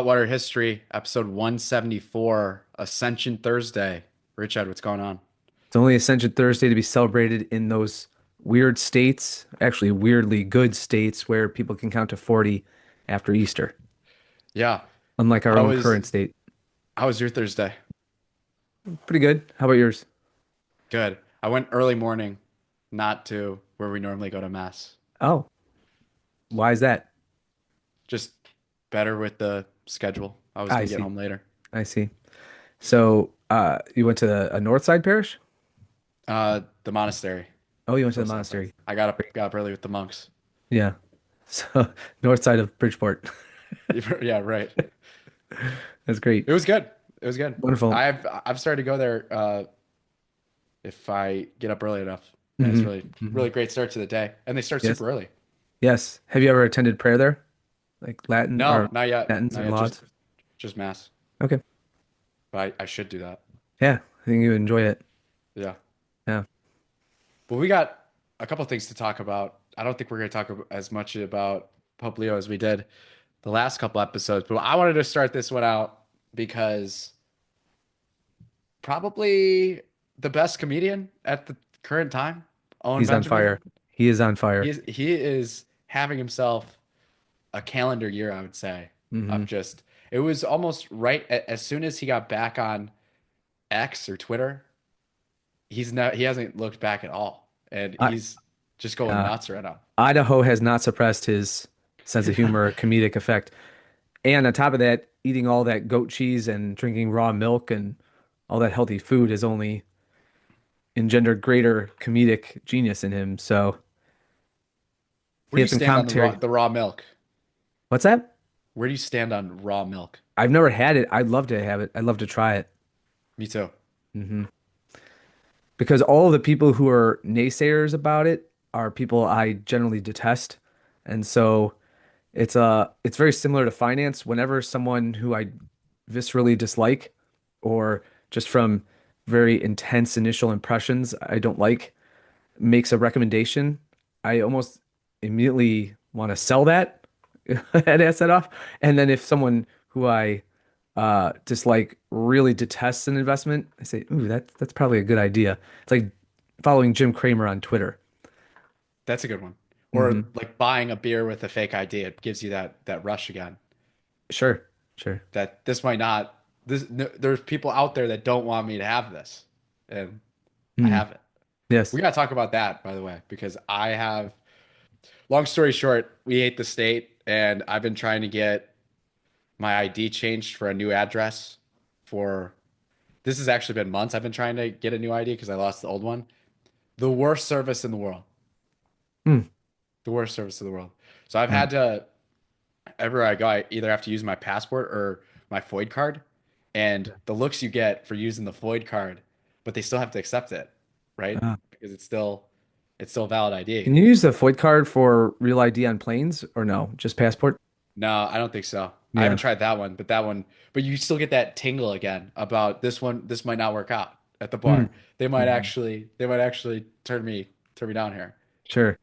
Hot History, episode 174, Ascension Thursday. Richard, what's going on? It's only Ascension Thursday to be celebrated in those weird states, actually weirdly good states where people can count to 40 after Easter, Yeah. unlike our How own was current state. how was your Thursday? Pretty good. How about yours? Good. I went early morning, not to where we normally go to mass. Oh, why is that? Just better with the schedule. I was I gonna get see. home later. I see. So, you went to a North Side parish? The monastery. Oh, you went to the Close enough. monastery. I got up early with the monks. Yeah. So, North Side of Bridgeport. Yeah, right. That's great. It was good. It was good. Wonderful. I've started to go there if I get up early enough. And it's hmm really great start to the day. And they start Yes. super early. Yes. Have you ever attended prayer there? Like Latin No, or not yet. Latins Not and yet. lauds? Just mass. Okay. But I should do that. Yeah. I think you would enjoy it. Yeah. Yeah. But we got a couple things to talk about. I don't think we're going to talk as much about Pope Leo as we did the last couple episodes. But I wanted to start this one out because probably the best comedian at the current time, Owen He's on Benjamin. fire. He is on fire. He is having himself a calendar year, I would say, hmm of just it was almost right as soon as he got back on X or Twitter, he hasn't looked back at all. And I, he's just going uh, nuts right now. Idaho has not suppressed his sense of humor, comedic effect. And on top of that, eating all that goat cheese and drinking raw milk and all that healthy food has only engendered greater comedic genius in him. So Where he do had you some stand on the commentary. raw milk? What's that? Where do you stand on raw milk? I've never had it. I'd love to have it. I'd love to try it. Me too. hmm Because all the people who are naysayers about it are people I generally detest. And so it's very similar to finance. Whenever someone who I viscerally dislike or just from very intense initial impressions I don't like makes a recommendation, I almost immediately want to sell that and asset off. And then if someone who I dislike really detests an investment, I say, "Ooh, that's probably a good idea." It's like following Jim Cramer on Twitter. That's a good one. Or hmm like buying a beer with a fake ID. It gives you that rush again. Sure, sure. That this might not this no, there's people out there that don't want me to have this. And I Mm, have it. We yes. gotta talk about that, by the way, because I have long story short, we hate the state and I've been trying to get my ID changed for a new address for this has actually been months. I've been trying to get a new ID because I lost the old one. The worst service in the world. Mm, The worst service in the world. So I've uh, had to everywhere I go, I either have to use my passport or my FOID card. And the looks you get for using the FOID card, but they still have to accept it, right? uh, Because it's still a valid ID. can you use the Foyd card for real ID on planes or no? Just passport? No, I don't think so. I haven't Yeah. tried but you still get that tingle again about this one. This might not work out at the Mm, bar. mhm. They might actually turn me down here. Sure.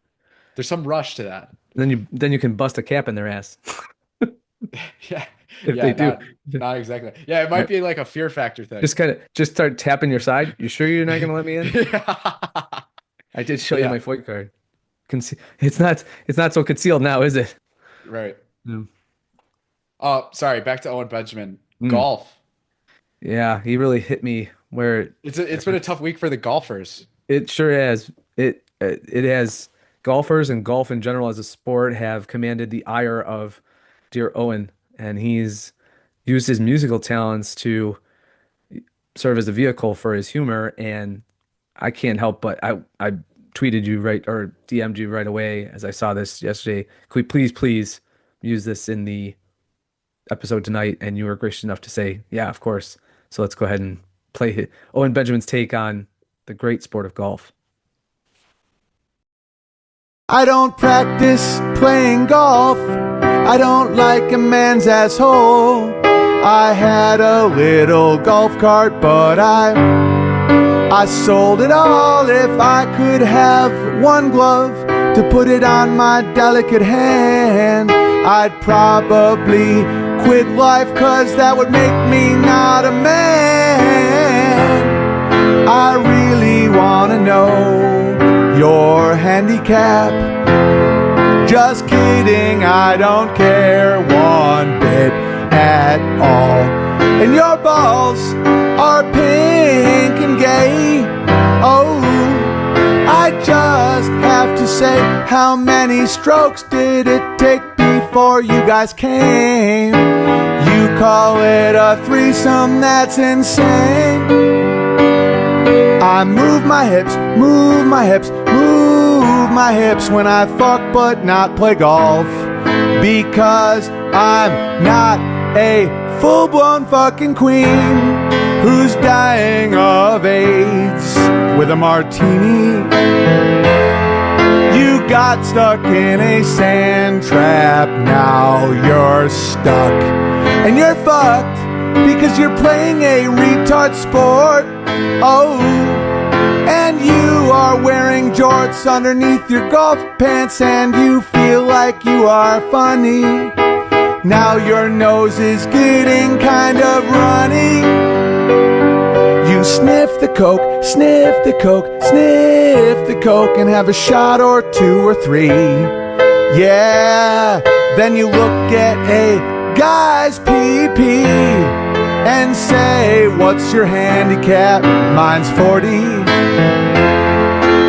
There's some rush to that. Then you can bust a cap in their ass Yeah, if they yeah, do. not exactly. Yeah, it might Right. be like a fear factor thing. Just start tapping your side. You sure you're not gonna let me in? Yeah, I did show you yeah, my Foyd card. It's not so concealed now, is it? right. Mm. Oh, sorry. Back to Owen Benjamin. Mm. Golf. Yeah, he really hit me where It's been a tough week for the golfers. it sure has. It has golfers and golf in general as a sport have commanded the ire of dear Owen, and he's used his musical talents to serve as a vehicle for his humor. And I can't help but I tweeted you right or DM'd you right away as I saw this yesterday. Could we please use this in the episode tonight? And you were gracious enough to say, yeah, of course. So let's go ahead and play Owen Benjamin's take on the great sport of golf. I don't practice playing golf. I don't like a man's asshole. I had a little golf cart, but I sold it all. If I could have one glove to put it on my delicate hand, I'd probably quit life, 'cause that would make me not a man. I really wanna know your handicap. Just kidding, I don't care one bit at all. And your balls are pink and gay. Oh, I just have to say, how many strokes did it take before you guys came? You call it a threesome, that's insane. I move my hips, move my hips, move my hips when I fuck but not play golf, because I'm not a full-blown fucking queen who's dying of AIDS with a martini. You got stuck in a sand trap, now you're stuck. And you're fucked because you're playing a retard sport. Oh, and you are wearing jorts underneath your golf pants, and you feel like you are funny. Now your nose is getting kind of runny. You sniff the coke, sniff the coke, sniff the coke, and have a shot or two or three. Yeah, then you look at a guy's pee-pee and say, what's your handicap? Mine's 40.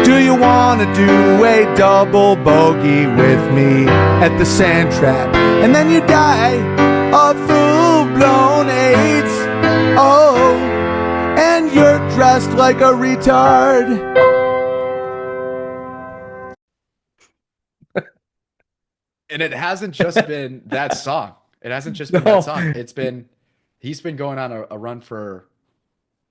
Do you want to do a double bogey with me at the sand trap? And then you die of full-blown AIDS. Oh, and you're dressed like a retard. And it hasn't just been that song. It hasn't just been No. that song. He's been going on a run for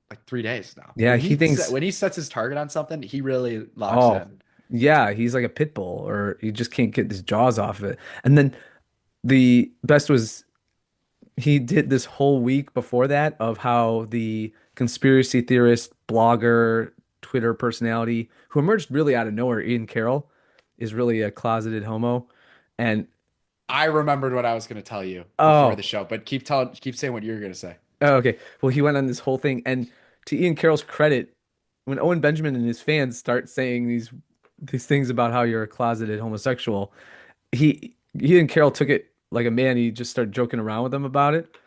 like 3 days now. Yeah, when he thinks. when he sets his target on something, he really locks Oh, in. yeah, he's like a pit bull, or he just can't get his jaws off of it. And then the best was he did this whole week before that of how the conspiracy theorist, blogger, Twitter personality who emerged really out of nowhere, Ian Carroll, is really a closeted homo. And I remembered what I was going to tell you before oh, the show, but keep saying what you're going to say. oh, okay. Well, he went on this whole thing, and to Ian Carroll's credit, when Owen Benjamin and his fans start saying these things about how you're a closeted homosexual, Ian Carroll took it like a man. He just started joking around with them about it.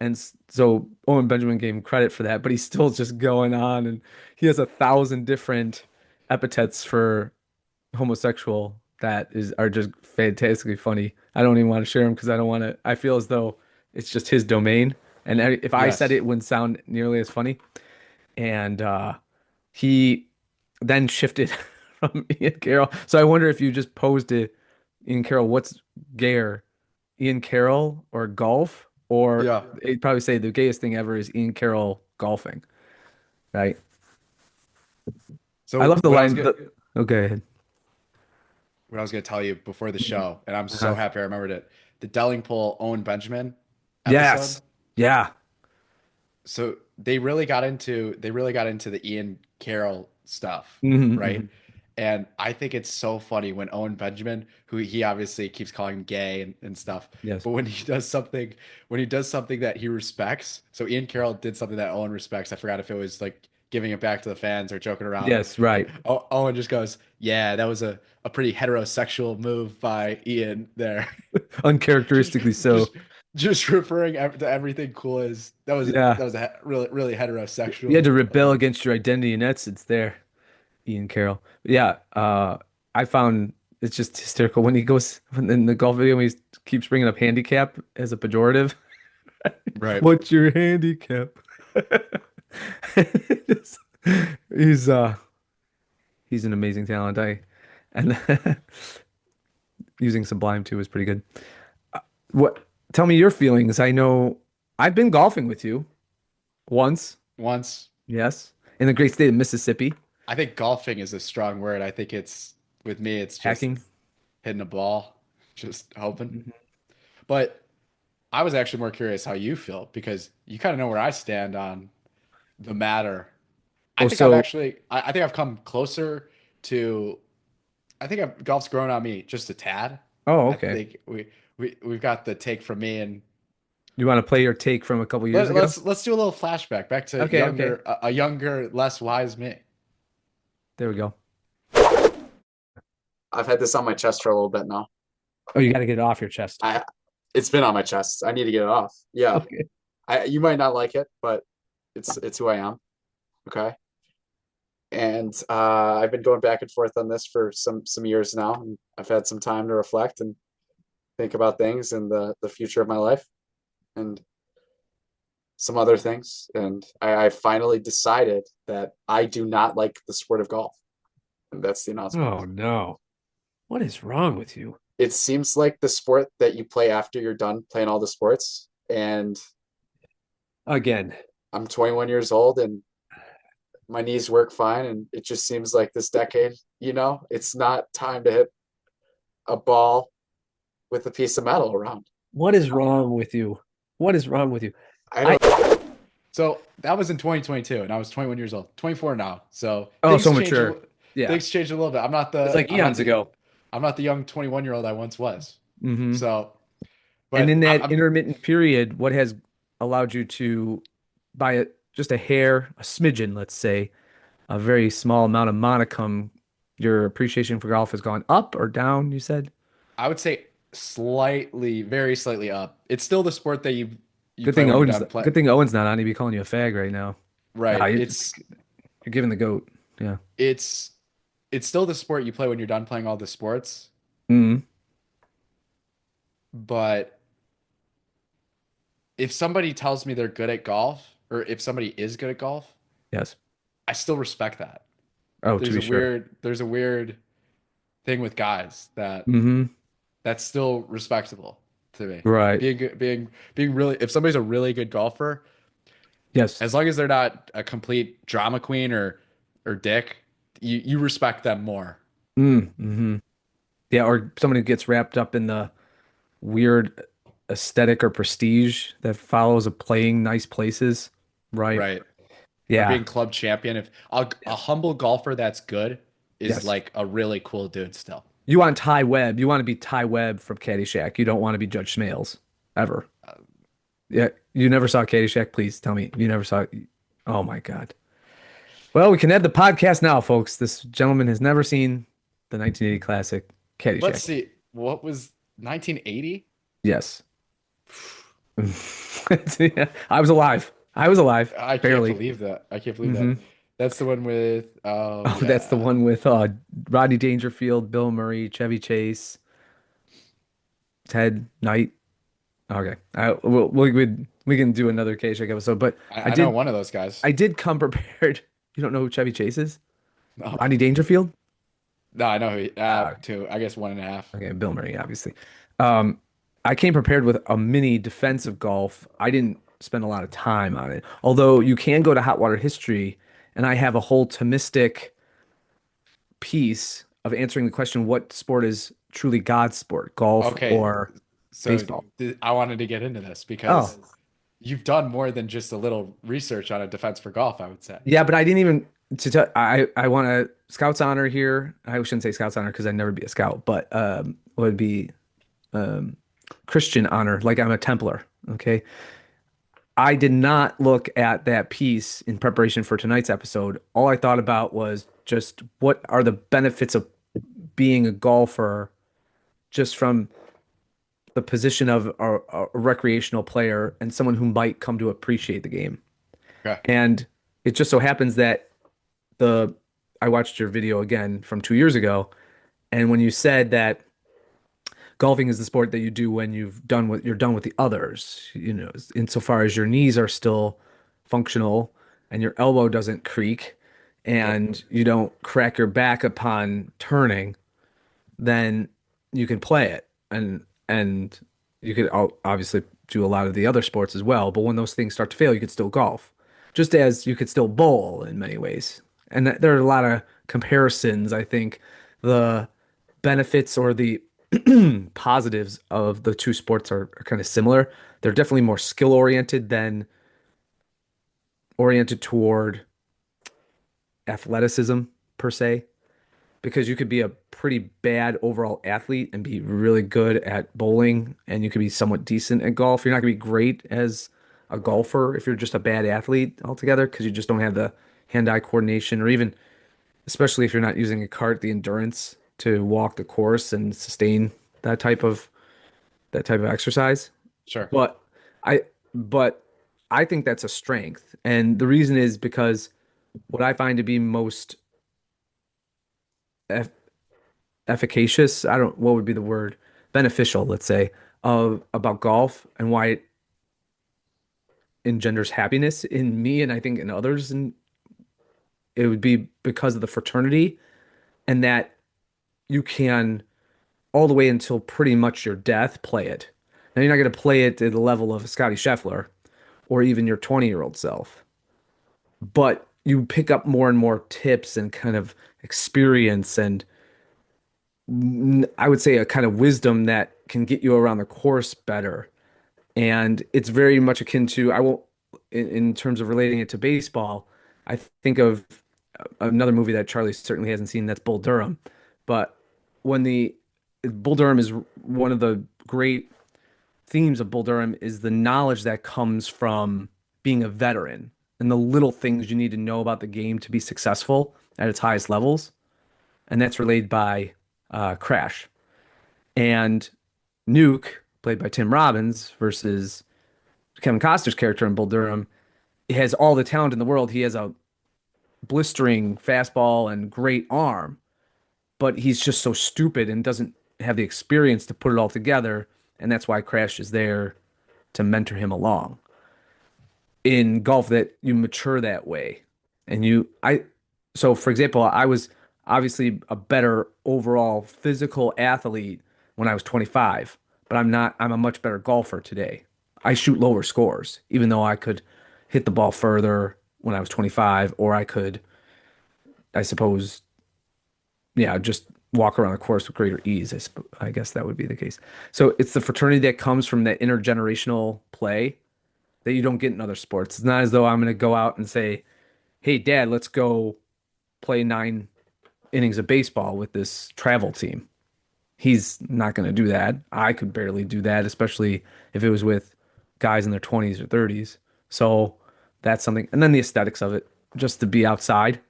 And so Owen Benjamin gave him credit for that, but he's still just going on, and he has 1,000 different epithets for homosexual that are just fantastically funny. I don't even want to share them because I don't want to. I feel as though it's just his domain, and if I said Yes. it, wouldn't sound nearly as funny. And he then shifted from Ian Carroll. So I wonder if you just posed to Ian Carroll, what's gayer, Ian Carroll or golf? Or Yeah. they'd probably say the gayest thing ever is Ian Carroll golfing, right? I So love the line. Oh, go ahead. what I was going to tell you before the show, and I'm so Uh-huh. happy I remembered it. The Dellingpole Owen Benjamin episode. Yes. Yeah. So they really got into the Ian Carroll stuff, Hmm. right? And I think it's so funny when Owen Benjamin, who he obviously keeps calling him gay and stuff, Yes. but when he does something that he respects, so Ian Carroll did something that Owen respects. I forgot if it was like giving it back to the fans or joking around. Yes. Right. Owen just goes, "Yeah, that was a pretty heterosexual move by Ian there." just Uncharacteristically so. just just referring to everything cool as Yeah. that was really really You had heterosexual. to rebel against your identity, and it's there, Ian Carroll. Yeah. I found it's just hysterical when he goes when in the golf video when he keeps bringing up handicap as a pejorative. Right. What's your handicap? Just- he's he's an amazing talent. And using Sublime too is pretty good. What? Tell me your feelings. I know I've been golfing with you once. Once. Yes, in the great state of Mississippi. I think golfing is a strong word. I think it's with me, it's just Hacking. hitting a ball, just hoping. Mhm. But I was actually more curious how you feel because you kind of know where I stand on the matter. I Oh, think I've so actually, I think I've come closer to. I think golf's grown on me just a tad. oh, I okay. think we've got the take from me and You want to play your take from a couple years ago? Let's do a little flashback back to Okay, okay. a younger, less wise me. There we go. I've had this on my chest for a little bit now. Oh, you got to get it off your chest. I It's been on my chest. I need to get it off. Yeah. Okay. You might not like it, but it's who I am. Okay. And I've been going back and forth on this for some years now, and I've had some time to reflect and think about things and the future of my life and some other things. And I finally decided that I do not like the sport of golf. And that's the announcement. Oh no. What is wrong with you? It seems like the sport that you play after you're done playing all the sports. And Again. I'm 21 years old and my knees work fine. And it just seems like this decade, it's not time to hit a ball with a piece of metal around. What is wrong with you? What is wrong with you? I don't. So that was in 2022, and I was 21 years old, 24 now. So Oh, things so change mature. Yeah. things changed a little bit. It's like eons ago. I'm not the young 21-year-old I once was. Hmm. So, And but in that I'm intermittent period, what has allowed you to, by just a hair, a smidgen, let's say, a very small amount of monicum, your appreciation for golf has gone up or down, you said? I would say slightly, very slightly up. It's still the sport that you Good play thing when you're Owen's done playing. good thing Owen's not on. He'd be calling you a fag right now. Right. Nah, you're giving the goat. Yeah. It's it's still the sport you play when you're done playing all the sports, Hmm. but if somebody tells me they're good at golf, or if somebody is good at golf, Yes. I still respect that. Oh, to be sure. There's a weird thing with guys that Hmm. that's still respectable to me. Right. Being really, if somebody's a really good golfer, Yes. as long as they're not a complete drama queen or dick, you respect them more. Mm-hmm. Yeah, or someone who gets wrapped up in the weird aesthetic or prestige that follows of playing nice places. Right. Right. Or Yeah. being club champion. If a humble golfer that's good is Yes. like a really cool dude still. You want Ty Webb. You want to be Ty Webb from Caddyshack. You don't want to be Judge Smales ever. Yeah. You never saw Caddyshack? Please tell me you never saw it. Oh my God. Well, we can end the podcast now, folks. This gentleman has never seen the 1980 classic Let's Caddyshack. see. What was 1980? Yes. Yeah, I was alive. I was alive, I can't barely. believe that. I can't believe that. Hmm. That's the one with, oh Oh, that's the yeah. one with Rodney Dangerfield, Bill Murray, Chevy Chase, Ted Knight. Okay, we can do another Caddyshack episode, but I I know did one of those guys. I did come prepared. You don't know who Chevy Chase is? No, Rodney Dangerfield? no, I know who, Ah, two, I guess one and a half. okay, Bill Murray, obviously. Um, I came prepared with a mini defense of golf. I didn't spend a lot of time on it, although you can go to Hot Water History, and I have a whole Thomistic piece of answering the question, what sport is truly God's sport, golf Okay, or so baseball? I wanted to get into this Oh, because you've done more than just a little research on a defense for golf, I would say. yeah, but I didn't even to tell. I want a Scout's honor here. I shouldn't say Scout's honor because I'd never be a Scout, but would be um, Christian honor, like I'm a Templar. Okay, I did not look at that piece in preparation for tonight's episode. All I thought about was just what are the benefits of being a golfer, just from the position of a recreational player and someone who might come to appreciate the game. Okay. And it just so happens that the I watched your video again from 2 years ago, and when you said that golfing is the sport that you do when you're done with the others, insofar as your knees are still functional and your elbow doesn't creak Yep. and you don't crack your back upon turning, then you can play it and you could obviously do a lot of the other sports as well. But when those things start to fail, you could still golf, just as you could still bowl in many ways. And there are a lot of comparisons. I think the benefits or the positives of the two sports are kind of similar. They're definitely more skill oriented than oriented toward athleticism per se. because you could be a pretty bad overall athlete and be really good at bowling, and you could be somewhat decent at golf. You're not going to be great as a golfer if you're just a bad athlete altogether because you just don't have the hand-eye coordination, or even, especially if you're not using a cart, the endurance to walk the course and sustain that type of that type of exercise. Sure. But I but I think that's a strength. And the reason is because what I find to be most eff efficacious, I don't, what would be the word? Beneficial, let's say, of about golf and why it engenders happiness in me and I think in others, and it would be because of the fraternity, and that you can all the way until pretty much your death play it. Now you're not going to play it to the level of Scotty Scheffler or even your 20-year-old self, but you pick up more and more tips and kind of experience and I would say a kind of wisdom that can get you around the course better. And it's very much akin to, I won't, in terms of relating it to baseball, I think of another movie that Charlie certainly hasn't seen, that's Bull Durham. But when the Bull Durham is one of the great themes of Bull Durham is the knowledge that comes from being a veteran and the little things you need to know about the game to be successful at its highest levels. And that's relayed by Crash. And Nuke, played by Tim Robbins, versus Kevin Costner's character in Bull Durham, has all the talent in the world. He has a blistering fastball and great arm, but he's just so stupid and doesn't have the experience to put it all together. And that's why Crash is there to mentor him along. In golf, that you mature that way. And so for example, I was obviously a better overall physical athlete when I was 25, but I'm a much better golfer today. I shoot lower scores, even though I could hit the ball further when I was 25, or I could, I suppose, yeah, just walk around the course with greater ease. I guess that would be the case. So it's the fraternity that comes from that intergenerational play that you don't get in other sports. It's not as though I'm going to go out and say, "Hey, Dad, let's go play 9 innings of baseball with this travel team." He's not going to do that. I could barely do that, especially if it was with guys in their 20s or 30s. So that's something. And then the aesthetics of it, just to be outside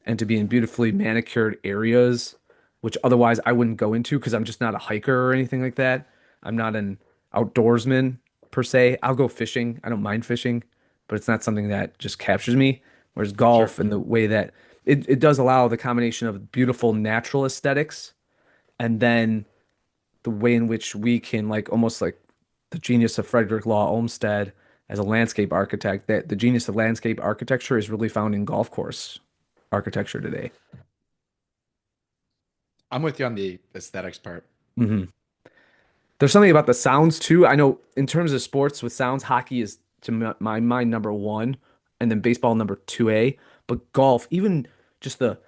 and to be in beautifully manicured areas, which otherwise I wouldn't go into because I'm just not a hiker or anything like that. I'm not an outdoorsman per se. I'll go fishing. I don't mind fishing, but it's not something that just captures me. Whereas Sure. golf and the way that it does allow the combination of beautiful natural aesthetics and then the way in which we can, like, almost like the genius of Frederick Law Olmsted as a landscape architect, that the genius of landscape architecture is really found in golf course architecture today. I'm with you on the aesthetics part. Hmm. There's something about the sounds too. I know in terms of sports with sounds, hockey is to my mind number one, and then baseball number 2A. But golf, even just the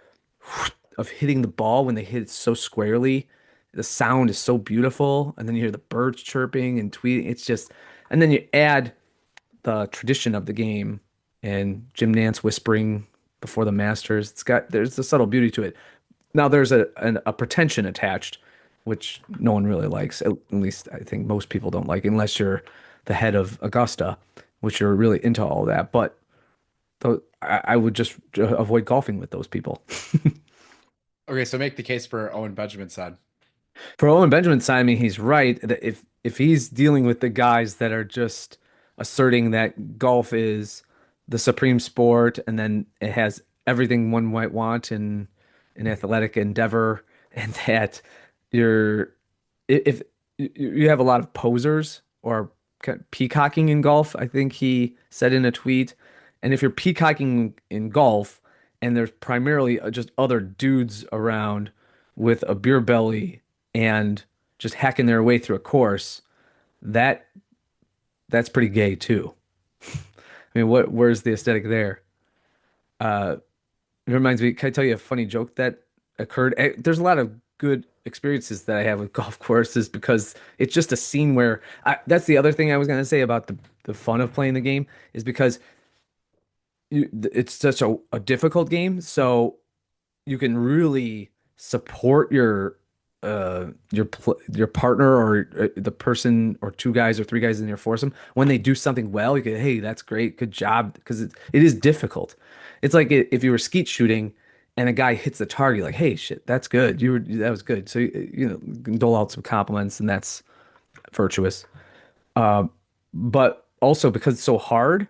of hitting the ball when they hit it so squarely, the sound is so beautiful, and then you hear the birds chirping and tweeting. It's just, and then you add the tradition of the game and Jim Nance whispering before the Masters. There's a subtle beauty to it. Now there's a pretension attached, which no one really likes. At least I think most people don't like, unless you're the head of Augusta, which you're really into all that. But I would just avoid golfing with those people. Okay, so make the case for Owen Benjamin's son. For Owen Benjamin, I mean, he's right that if he's dealing with the guys that are just asserting that golf is the supreme sport and then it has everything one might want in an athletic endeavor, and that you're if you have a lot of posers or kind of peacocking in golf, I think he said in a tweet, and if you're peacocking in golf and there's primarily just other dudes around with a beer belly and just hacking their way through a course, that that's pretty gay too. I mean, where's the aesthetic there? Uh, it reminds me, can I tell you a funny joke that occurred? There's a lot of good experiences that I have with golf courses because it's just a scene where that's the other thing I was going to say about the fun of playing the game is because it's such a difficult game. So you can really support your partner or the person or two guys or three guys in your foursome when they do something well. You go, hey, that's great, good job, because it is difficult. It's like if you were skeet shooting and a guy hits the target, like, hey, shit, that's good. That was good. So you can dole out some compliments, and that's virtuous. But also because it's so hard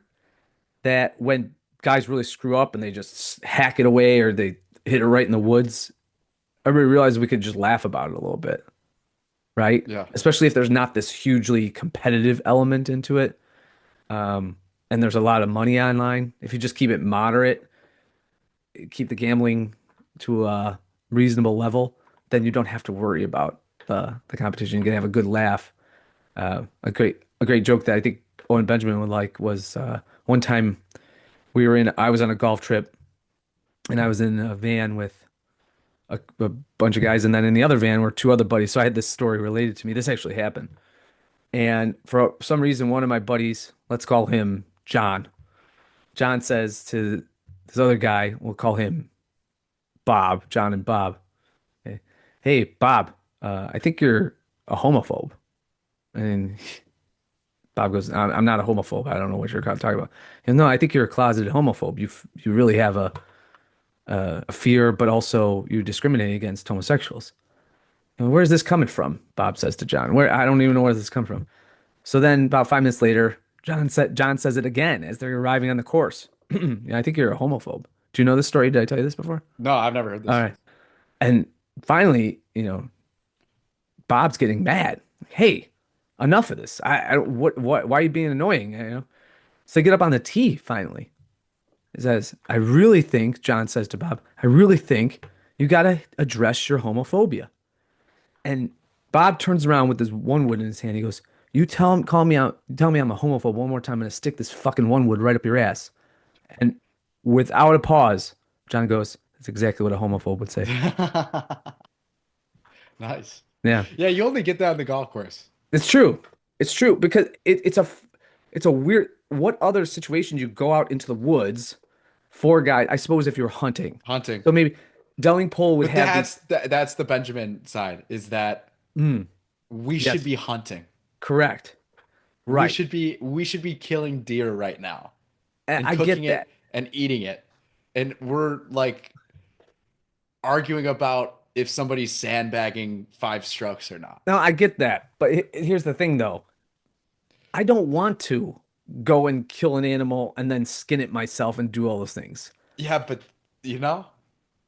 that when guys really screw up and they just hack it away or they hit it right in the woods, everybody realized we could just laugh about it a little bit, right? Yeah. Especially if there's not this hugely competitive element into it, and there's a lot of money online. If you just keep it moderate, keep the gambling to a reasonable level, then you don't have to worry about the competition. You can have a good laugh. A great joke that I think Owen Benjamin would like was one time I was on a golf trip and I was in a van with a bunch of guys, and then in the other van were two other buddies. So I had this story related to me. This actually happened. And for some reason, one of my buddies, let's call him John. John says to this other guy, we'll call him Bob, John and Bob. Hey, Bob, I think you're a homophobe. And Bob goes, I'm not a homophobe. I don't know what you're talking about. He goes, no, I think you're a closeted homophobe. You really have a fear, but also you discriminate against homosexuals. And where's this coming from? Bob says to John. Where I don't even know where this come from. So then about 5 minutes later, John says it again as they're arriving on the course. Yeah, I think you're a homophobe. Do you know this story? Did I tell you this before? No, I've never heard All this. right. And finally, Bob's getting mad. Hey, enough of this. I don't, what, why are you being annoying? So they get up on the tee finally. He says, I really think, John says to Bob, I really think you got to address your homophobia. And Bob turns around with this one wood in his hand. He goes, you call me out, tell me I'm a homophobe one more time. I'm going to stick this fucking one wood right up your ass. And without a pause, John goes, that's exactly what a homophobe would say. Nice. Yeah. Yeah, you only get that on the golf course. It's true. It's true because it's a weird. What other situation you go out into the woods for guys? I suppose if you're hunting, Hunting. so maybe Delling Pole would But have the that's the Benjamin side, is that we should yes, be hunting. correct, We right. should be killing deer right now And and I cooking get it that. and eating it. And we're like arguing about if somebody's sandbagging 5 strokes or not. Now I get that, but here's the thing, though. I don't want to go and kill an animal and then skin it myself and do all those things. Yeah, but you know,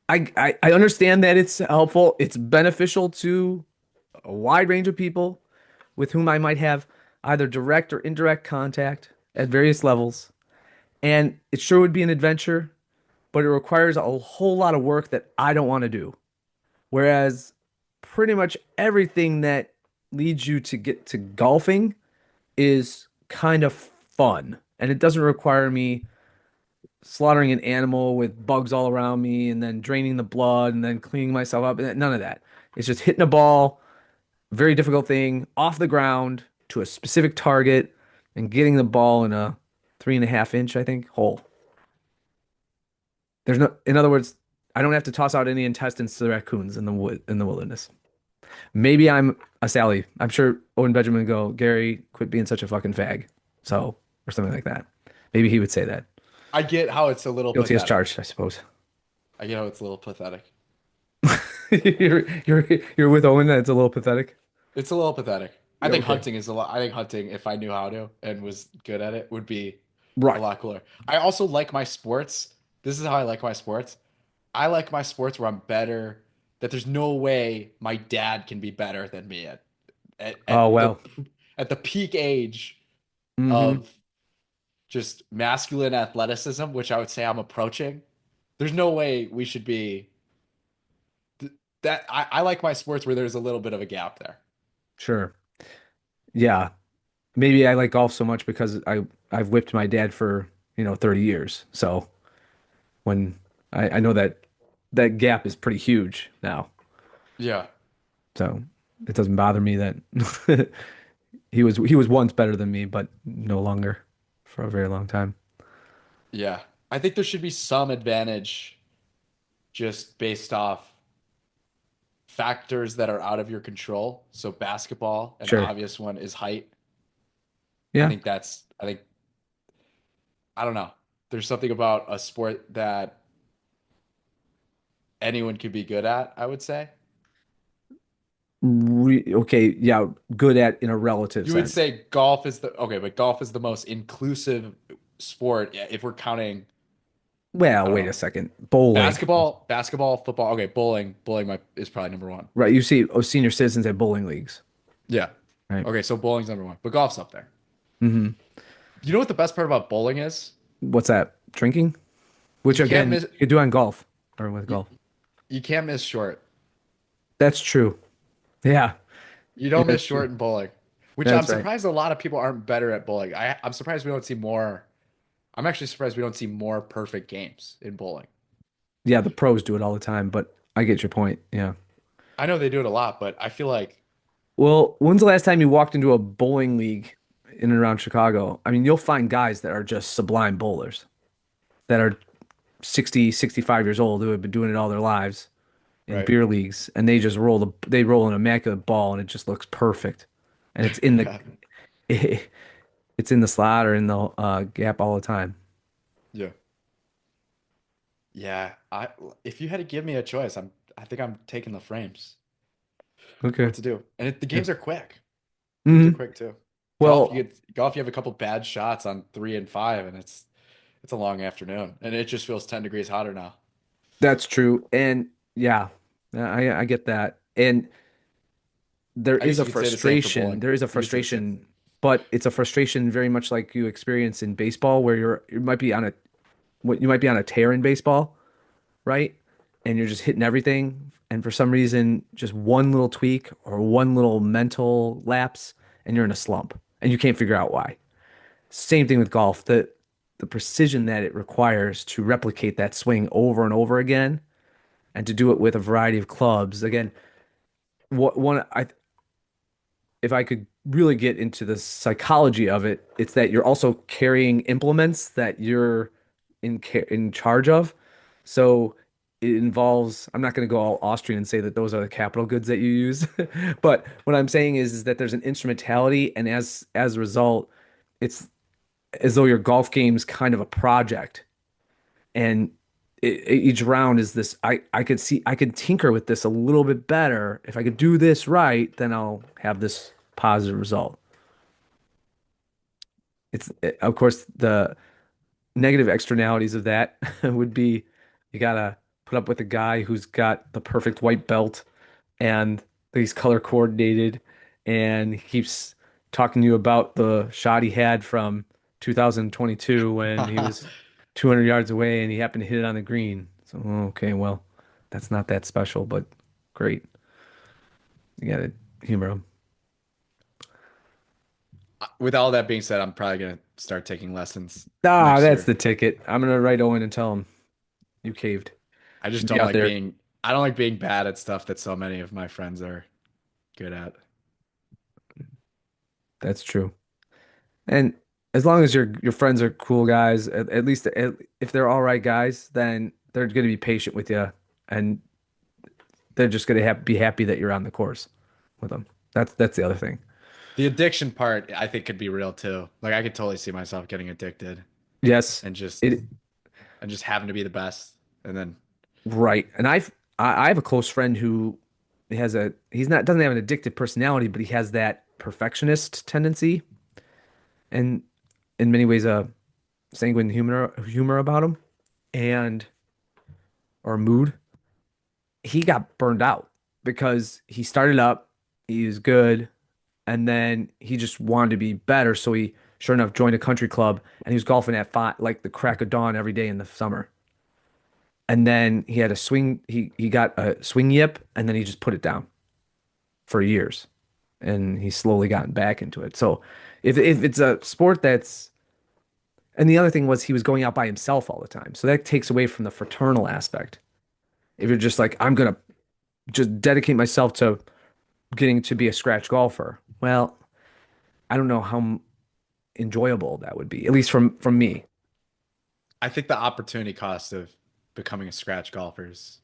I understand that it's helpful. It's beneficial to a wide range of people with whom I might have either direct or indirect contact at various levels. And it sure would be an adventure, but it requires a whole lot of work that I don't want to do. Whereas pretty much everything that leads you to get to golfing is kind of fun. And it doesn't require me slaughtering an animal with bugs all around me and then draining the blood and then cleaning myself up. None of that. It's just hitting a ball, very difficult thing, off the ground to a specific target and getting the ball in a 3.5 inch, I think, hole. In other words, I don't have to toss out any intestines to the raccoons in the wilderness. Maybe I'm a Sally. I'm sure Owen Benjamin would go, Gary, quit being such a fucking fag. So, or something like that. Maybe he would say that. I get how it's a little Guilty as pathetic. charged, I suppose. I get how it's a little pathetic. You're with Owen. That's a little pathetic. It's a little pathetic. I Yeah, think okay. hunting is a lot. I think hunting, if I knew how to and was good at it, would be a Right. lot cooler. I also like my sports. This is how I like my sports. I like my sports where I'm better, that there's no way my dad can be better than me Oh at the well. at the peak age Hmm. of just masculine athleticism, which I would say I'm approaching. There's no way we should be that I like my sports where there's a little bit of a gap there. Sure. Yeah. Maybe I like golf so much because I've whipped my dad for 30 years. So when I know that gap is pretty huge now. Yeah. So it doesn't bother me that he was once better than me, but no longer for a very long time. Yeah. I think there should be some advantage just based off factors that are out of your control. So basketball, an Sure. obvious one is height. Yeah. I think I don't know. There's something about a sport that anyone could be good at, I would say. Okay. Yeah. Good at in a relative You would sense. say golf is the okay, but golf is the most inclusive sport if we're counting, I Well, don't wait a know. second. Bowling. Basketball, football. Okay, bowling is probably number one. Right. You see senior citizens at bowling leagues. Yeah. Right. Okay, so bowling's number one, but golf's up there. Hmm. You know what the best part about bowling is? What's that? Drinking? Which You can't again, miss you could do on golf or with you, golf. you can't miss short. That's true. Yeah. You Yeah, don't miss that's true. short in bowling, which I'm That's right. surprised a lot of people aren't better at bowling. I'm surprised we don't see more. I'm actually surprised we don't see more perfect games in bowling. Yeah, the pros do it all the time, but I get your point. Yeah. I know they do it a lot, but I feel like Well, when's the last time you walked into a bowling league in and around Chicago? I mean, you'll find guys that are just sublime bowlers that are 60, 65 years old who have been doing it all their lives in right. beer leagues, and they roll an immaculate ball and it just looks perfect. And Yeah. it's in the slot or in the gap all the time. Yeah. Yeah. If you had to give me a choice, I think I'm taking the frames for Okay. what to do. And the Yeah. games are quick. Games are Hmm. quick too. Well, Golf, you have a couple bad shots on 3 and 5, and it's a long afternoon. And it just feels 10 degrees hotter now. that's true. And yeah, I get that. And there I is guess a you could say the same for frustration. bowling. There is a You could say the same. frustration, but it's a frustration very much like you experience in baseball, where you might be on a what you might be on a tear in baseball, right? And you're just hitting everything, and for some reason, just one little tweak or one little mental lapse, and you're in a slump, and you can't figure out why. Same thing with golf. The precision that it requires to replicate that swing over and over again, and to do it with a variety of clubs. Again, what one I if I could really get into the psychology of it, it's that you're also carrying implements that you're in charge of. So it involves, I'm not going to go all Austrian and say that those are the capital goods that you use, but what I'm saying is that there's an instrumentality, and as a result, it's as though your golf game's kind of a project, and each round is this. I could tinker with this a little bit better. If I could do this right, then I'll have this positive result. Of course, the negative externalities of that would be you gotta put up with a guy who's got the perfect white belt and he's color coordinated and he keeps talking to you about the shot he had from 2022 when he was 200 yards away and he happened to hit it on the green. So, okay, well, that's not that special, but great. You gotta humor him. With all that being said, I'm probably gonna start taking lessons Ah, next that's year. the ticket. I'm gonna write Owen and tell him you caved. I just Should be don't out like there. being I don't like being bad at stuff that so many of my friends are good at. That's true. And as long as your friends are cool guys, at least if they're all right guys, then they're going to be patient with you, and they're just going to be happy that you're on the course with them. That's the other thing. The addiction part, I think, could be real too. Like I could totally see myself getting addicted Yes, and just it having to be the best. And then right. And I have a close friend who he's not doesn't have an addictive personality, but he has that perfectionist tendency, and in many ways a sanguine humor about him, and or mood. He got burned out because he started up, he was good, and then he just wanted to be better. So he, sure enough, joined a country club and he was golfing at five, like the crack of dawn every day in the summer. And then he had a swing, he got a swing yip, and then he just put it down for years. And he's slowly gotten back into it. So if it's a sport that's, and the other thing was he was going out by himself all the time. So that takes away from the fraternal aspect. If you're just like, I'm gonna just dedicate myself to getting to be a scratch golfer. Well, I don't know how enjoyable that would be, at least from me. I think the opportunity cost of becoming a scratch golfer is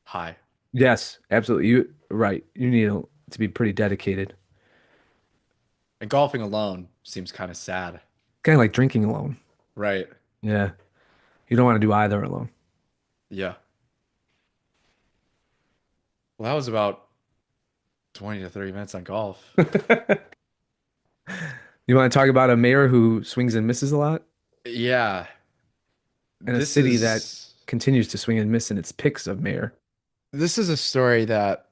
high. Yes, absolutely. You right. You need to be pretty dedicated. And golfing alone seems kind of sad. Kind of like drinking alone. Right. Yeah. You don't want to do either alone. Yeah. Well, that was about 20 to 30 minutes on golf. You want to talk about a mayor who swings and misses a lot Yeah. and a This city that is continues to swing and miss in its picks of mayor? this is a story that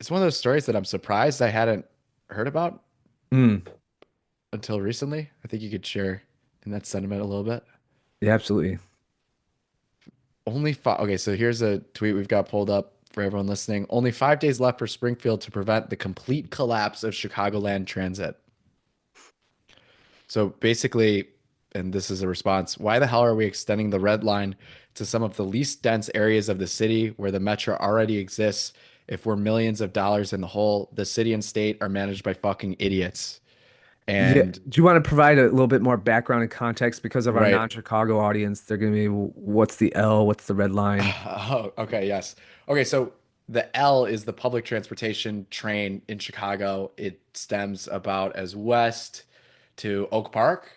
it's one of those stories that I'm surprised I hadn't heard about Mm, until recently. I think you could share in that sentiment a little bit. yeah, absolutely. Only five. Okay, so here's a tweet we've got pulled up for everyone listening. Only 5 days left for Springfield to prevent the complete collapse of Chicagoland transit. So basically, and this is a response, why the hell are we extending the red line to some of the least dense areas of the city where the metro already exists if we're millions of dollars in the hole? The city and state are managed by fucking idiots. Yeah. And Do you want to provide a little bit more background and context because of our right. non-Chicago audience? They're going to be, what's the L? What's the red line? Oh, okay, yes. Okay, so the L is the public transportation train in Chicago. It stems about as west to Oak Park,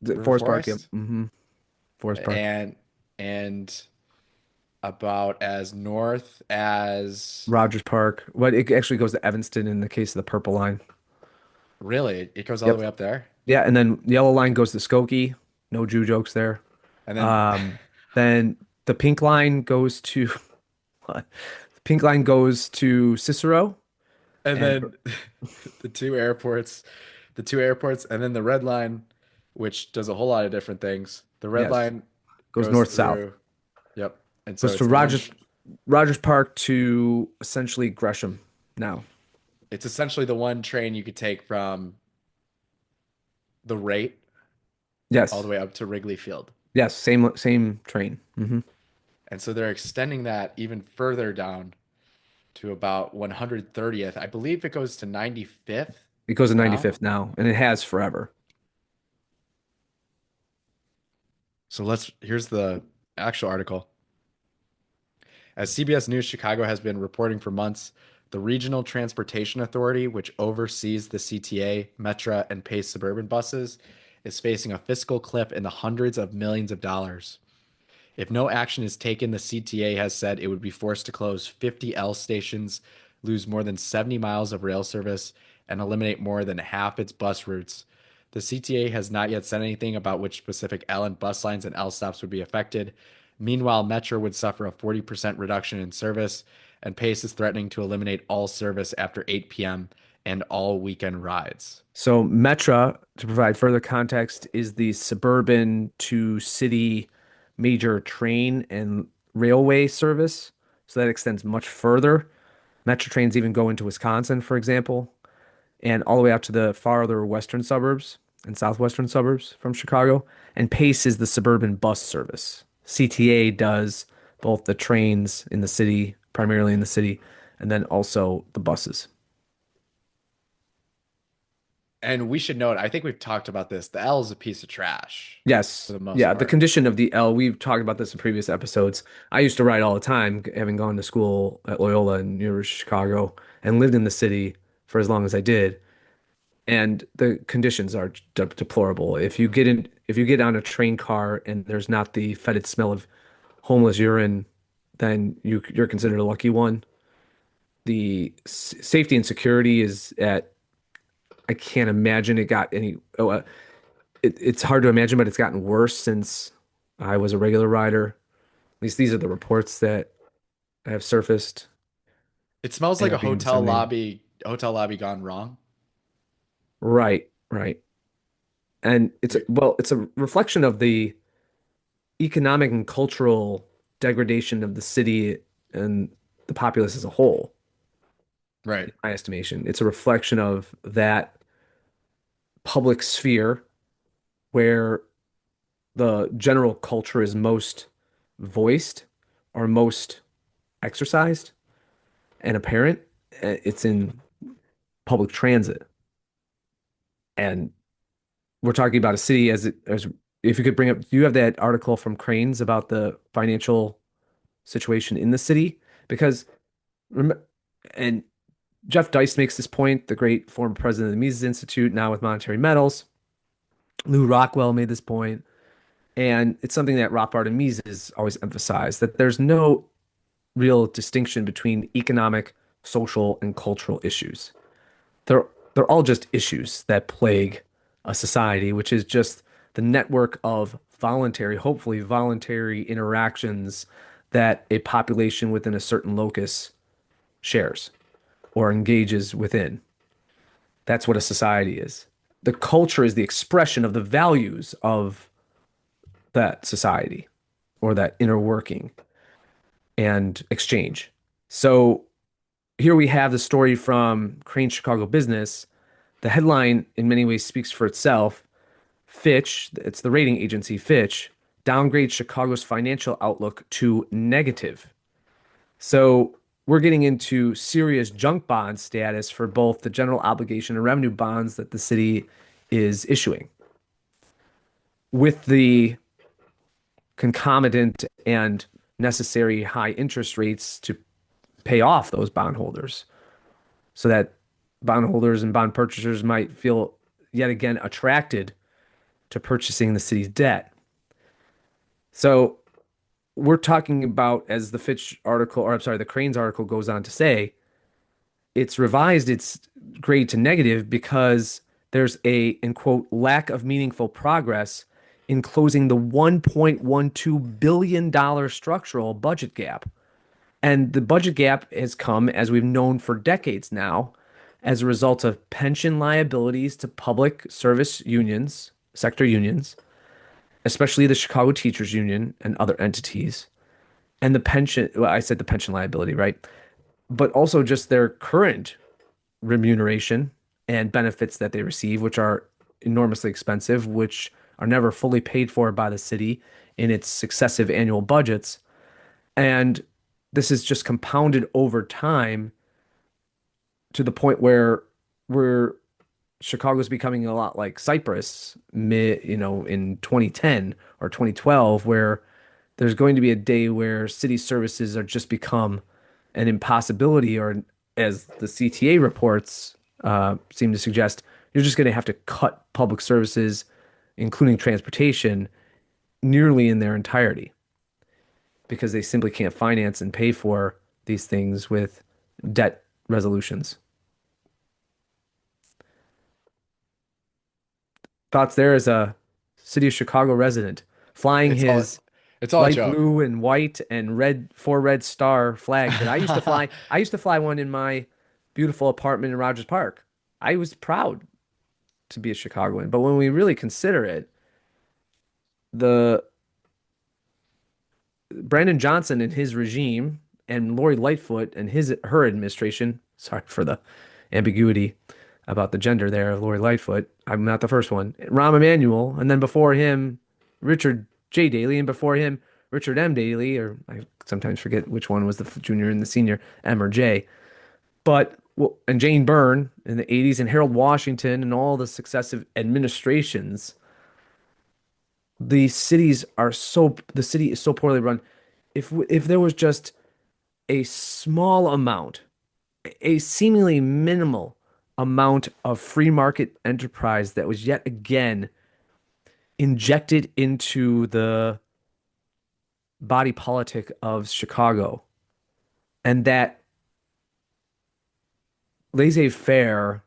River Forest Park. Yep. Forest, Forest Park. and about as north as Rogers Park. What it actually goes to Evanston in the case of the Purple Line. really, it goes all the Yep. way up there. Yeah, and then the Yellow Line goes to Skokie. No Jew jokes there. And then Um, then the Pink Line goes to what? The Pink Line goes to Cicero, and and then the two airports, and then the red line, which does a whole lot of different things. The red yes, line goes goes north south. through, yep. And so Goes to Rogers Park to essentially Gresham now. it's essentially the one train you could take from the rate all the Yes, way up to Wrigley Field. yes, same train. And so they're extending that even further down to about 130th. I believe it goes to 95th It goes to now. 95th now, and it has forever. So here's the actual article. As CBS News Chicago has been reporting for months, the Regional Transportation Authority, which oversees the CTA, Metra, and Pace suburban buses, is facing a fiscal cliff in the hundreds of millions of dollars. If no action is taken, the CTA has said it would be forced to close 50 L stations, lose more than 70 miles of rail service, and eliminate more than half its bus routes. The CTA has not yet said anything about which specific L and bus lines and L stops would be affected. Meanwhile, Metro would suffer a 40% reduction in service, and Pace is threatening to eliminate all service after 8 p.m. and all weekend rides. So Metra, to provide further context, is the suburban to city major train and railway service. So that extends much further. Metro trains even go into Wisconsin, for example, and all the way out to the farther western suburbs and southwestern suburbs from Chicago. And Pace is the suburban bus service. CTA does both the trains in the city, primarily in the city, and then also the buses. And we should note, I think we've talked about this. The L is a piece of trash for Yes. the most Yeah, the part. condition of the L, we've talked about this in previous episodes. I used to ride all the time, having gone to school at Loyola in University of Chicago and lived in the city for as long as I did. And the conditions are deplorable. If you get on a train car and there's not the fetid smell of homeless urine, then you're considered a lucky one. The safety and security is at, I can't imagine it got any. It's hard to imagine, but it's gotten worse since I was a regular rider. At least these are the reports that have surfaced It smells and like are a being hotel disseminated. lobby, hotel lobby gone wrong. Right, right. And it's a reflection of the economic and cultural degradation of the city and the populace as a whole, Right. in my estimation. It's a reflection of that public sphere where the general culture is most voiced or most exercised and apparent. It's in public transit. And we're talking about a city as if you could bring up, do you have that article from Cranes about the financial situation in the city? Because Rem- And Jeff Dice makes this point, the great former president of the Mises Institute, now with Monetary Metals. Lou Rockwell made this point, and it's something that Rothbard and Mises always emphasize that there's no real distinction between economic, social, and cultural issues. They're they're all just issues that plague a society, which is just the network of voluntary, hopefully voluntary interactions that a population within a certain locus shares or engages within. That's what a society is. The culture is the expression of the values of that society or that inner working and exchange. So here we have the story from Crane's Chicago Business. The headline, in many ways, speaks for itself. Fitch, it's the rating agency Fitch, downgrades Chicago's financial outlook to negative. So we're getting into serious junk bond status for both the general obligation and revenue bonds that the city is issuing, with the concomitant and necessary high interest rates to pay off those bondholders so that bondholders and bond purchasers might feel yet again attracted to purchasing the city's debt. So we're talking about, as the Fitch article, or I'm sorry, the Cranes article goes on to say, it's revised its grade to negative because there's a, in quote, lack of meaningful progress in closing the $1.12 billion structural budget gap. And the budget gap has come, as we've known for decades now, as a result of pension liabilities to public service unions, sector unions, especially the Chicago Teachers Union and other entities. And the pension, well, I said the pension liability, right? But also just their current remuneration and benefits that they receive, which are enormously expensive, which are never fully paid for by the city in its successive annual budgets. And this is just compounded over time to the point where we're Chicago's becoming a lot like Cyprus, in 2010 or 2012, where there's going to be a day where city services are just become an impossibility, or as the CTA reports seem to suggest, you're just going to have to cut public services, including transportation, nearly in their entirety because they simply can't finance and pay for these things with debt resolutions. Thoughts there as a city of Chicago resident, flying It's all his it's all a light joke. blue and white and red four red star flag that I used to fly. I used to fly one in my beautiful apartment in Rogers Park. I was proud to be a Chicagoan, but when we really consider it, the Brandon Johnson and his regime and Lori Lightfoot and her administration, sorry for the ambiguity about the gender there of Lori Lightfoot. I'm not the first one. Rahm Emanuel, and then before him, Richard J. Daley, and before him, Richard M. Daley, or I sometimes forget which one was the junior and the senior, M or J. But and Jane Byrne in the 80s and Harold Washington and all the successive administrations, the city is so poorly run. If there was just a small amount, a seemingly minimal amount of free market enterprise that was yet again injected into the body politic of Chicago, and that laissez-faire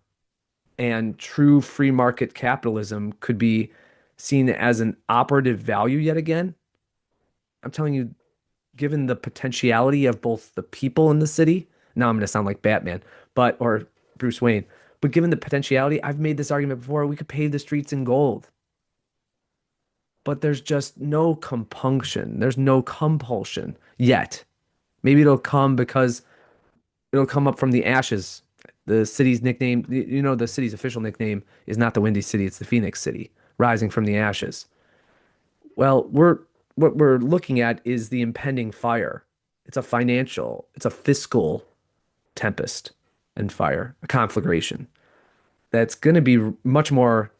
and true free market capitalism could be seen as an operative value yet again. I'm telling you, given the potentiality of both the people in the city, now I'm going to sound like Batman, or Bruce Wayne, but given the potentiality, I've made this argument before, we could pave the streets in gold. But there's just no compunction. There's no compulsion yet. Maybe it'll come because it'll come up from the ashes. The city's nickname, the city's official nickname is not the Windy City, it's the Phoenix City, rising from the ashes. Well, what we're looking at is the impending fire. It's a fiscal tempest and fire, a conflagration that's going to be much more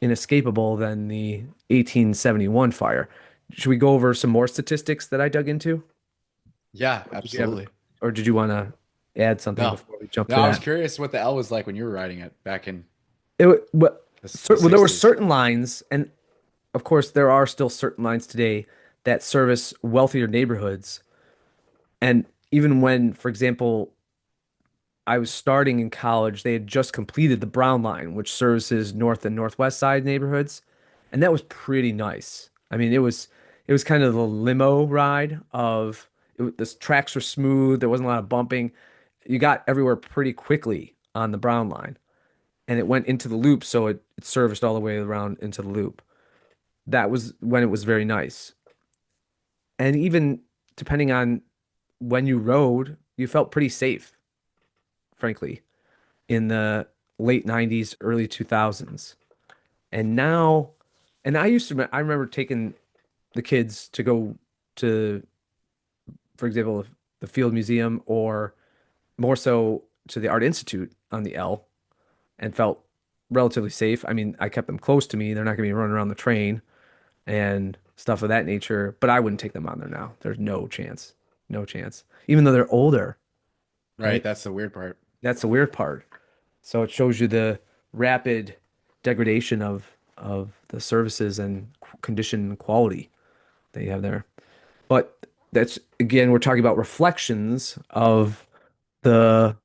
inescapable than the 1871 fire. Should we go over some more statistics that I dug into? Yeah, Did you have, absolutely. or did you want to? add something No, before we jump no, to I was that. curious what the L was like when you were writing it back in the Well, there were 60s. certain lines, and of course, there are still certain lines today that service wealthier neighborhoods. And even when, for example, I was starting in college, they had just completed the Brown Line, which services north and northwest side neighborhoods, and that was pretty nice. I mean, it was kind of the limo ride of the tracks were smooth, there wasn't a lot of bumping. You got everywhere pretty quickly on the Brown Line, and it went into the loop, so it serviced all the way around into the loop. That was when it was very nice. And even depending on when you rode, you felt pretty safe, frankly, in the late 90s, early 2000s. And now, and I remember taking the kids to go to, for example, the Field Museum or more so to the Art Institute on the L and felt relatively safe. I mean, I kept them close to me. They're not going to be running around the train and stuff of that nature, but I wouldn't take them on there now. There's no chance. No chance. Even though they're older, Right, right? that's the weird part. That's the weird part. So it shows you the rapid degradation of the services and condition and quality that you have there. But that's again, we're talking about reflections of the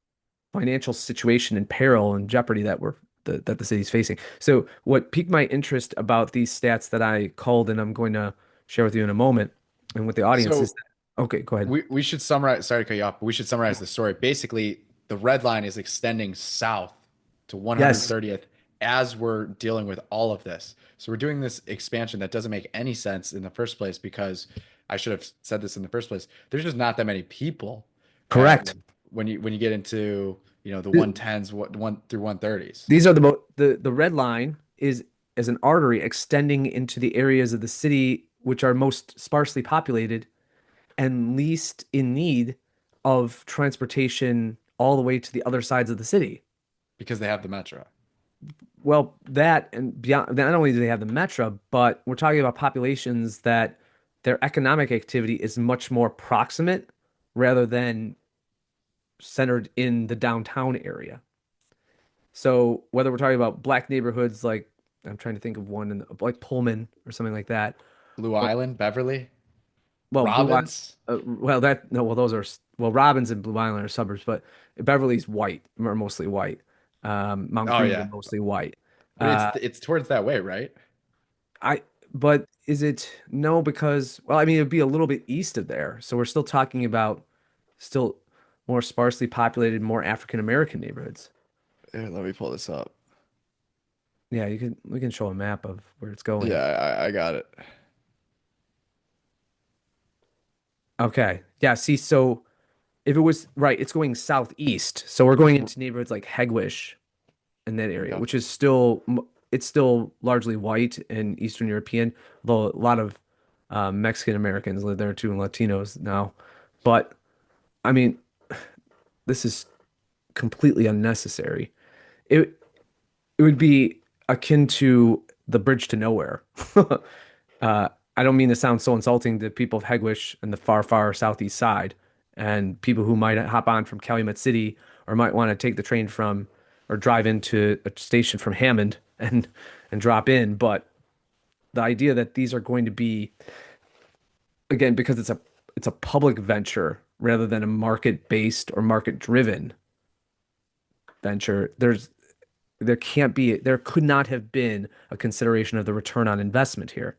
financial situation and peril and jeopardy that the city's facing. So what piqued my interest about these stats that I called and I'm going to share with you in a moment and with the audience is So that, okay, go ahead. we should summarize. Sorry to cut you off, but we should summarize the story. Basically, the red line is extending south to Yes, 130th as we're dealing with all of this. So we're doing this expansion that doesn't make any sense in the first place because I should have said this in the first place. There's just not that many people correct. when you get into the 110s, one through 130s. These are the red line is as an artery extending into the areas of the city which are most sparsely populated and least in need of transportation all the way to the other sides of the city. Because they have the metro. Well, that and beyond, not only do they have the metro, but we're talking about populations that their economic activity is much more proximate rather than centered in the downtown area. So whether we're talking about black neighborhoods like I'm trying to think of one in like Pullman or something like that, Blue or Island, Beverly, well, Blue Island, Robbins. well that no, well those are well Robbins and Blue Island are suburbs, but Beverly's white, or mostly white. Mount Oh Green are yeah, mostly white. but it's Uh, it's towards that way, right? I but is it no because well I mean it'd be a little bit east of there, so we're still talking about still more sparsely populated, more African American neighborhoods. Here, let me pull this up. Yeah, you can we can show a map of where it's Yeah, going. I got it. Okay. Yeah, see, so if it was right, it's going southeast. So we're going into neighborhoods like Hegwish in that area, Yep. which is it's still largely white and Eastern European, though a lot of Mexican Americans live there too and Latinos now. But I mean, this is completely unnecessary. It it would be akin to the bridge to nowhere. I don't mean to sound so insulting to people of Hegwish and the far, far southeast side, and people who might hop on from Calumet City or might want to take the train from or drive into a station from Hammond and drop in. But the idea that these are going to be again because it's a public venture rather than a market based or market driven venture, there could not have been a consideration of the return on investment here.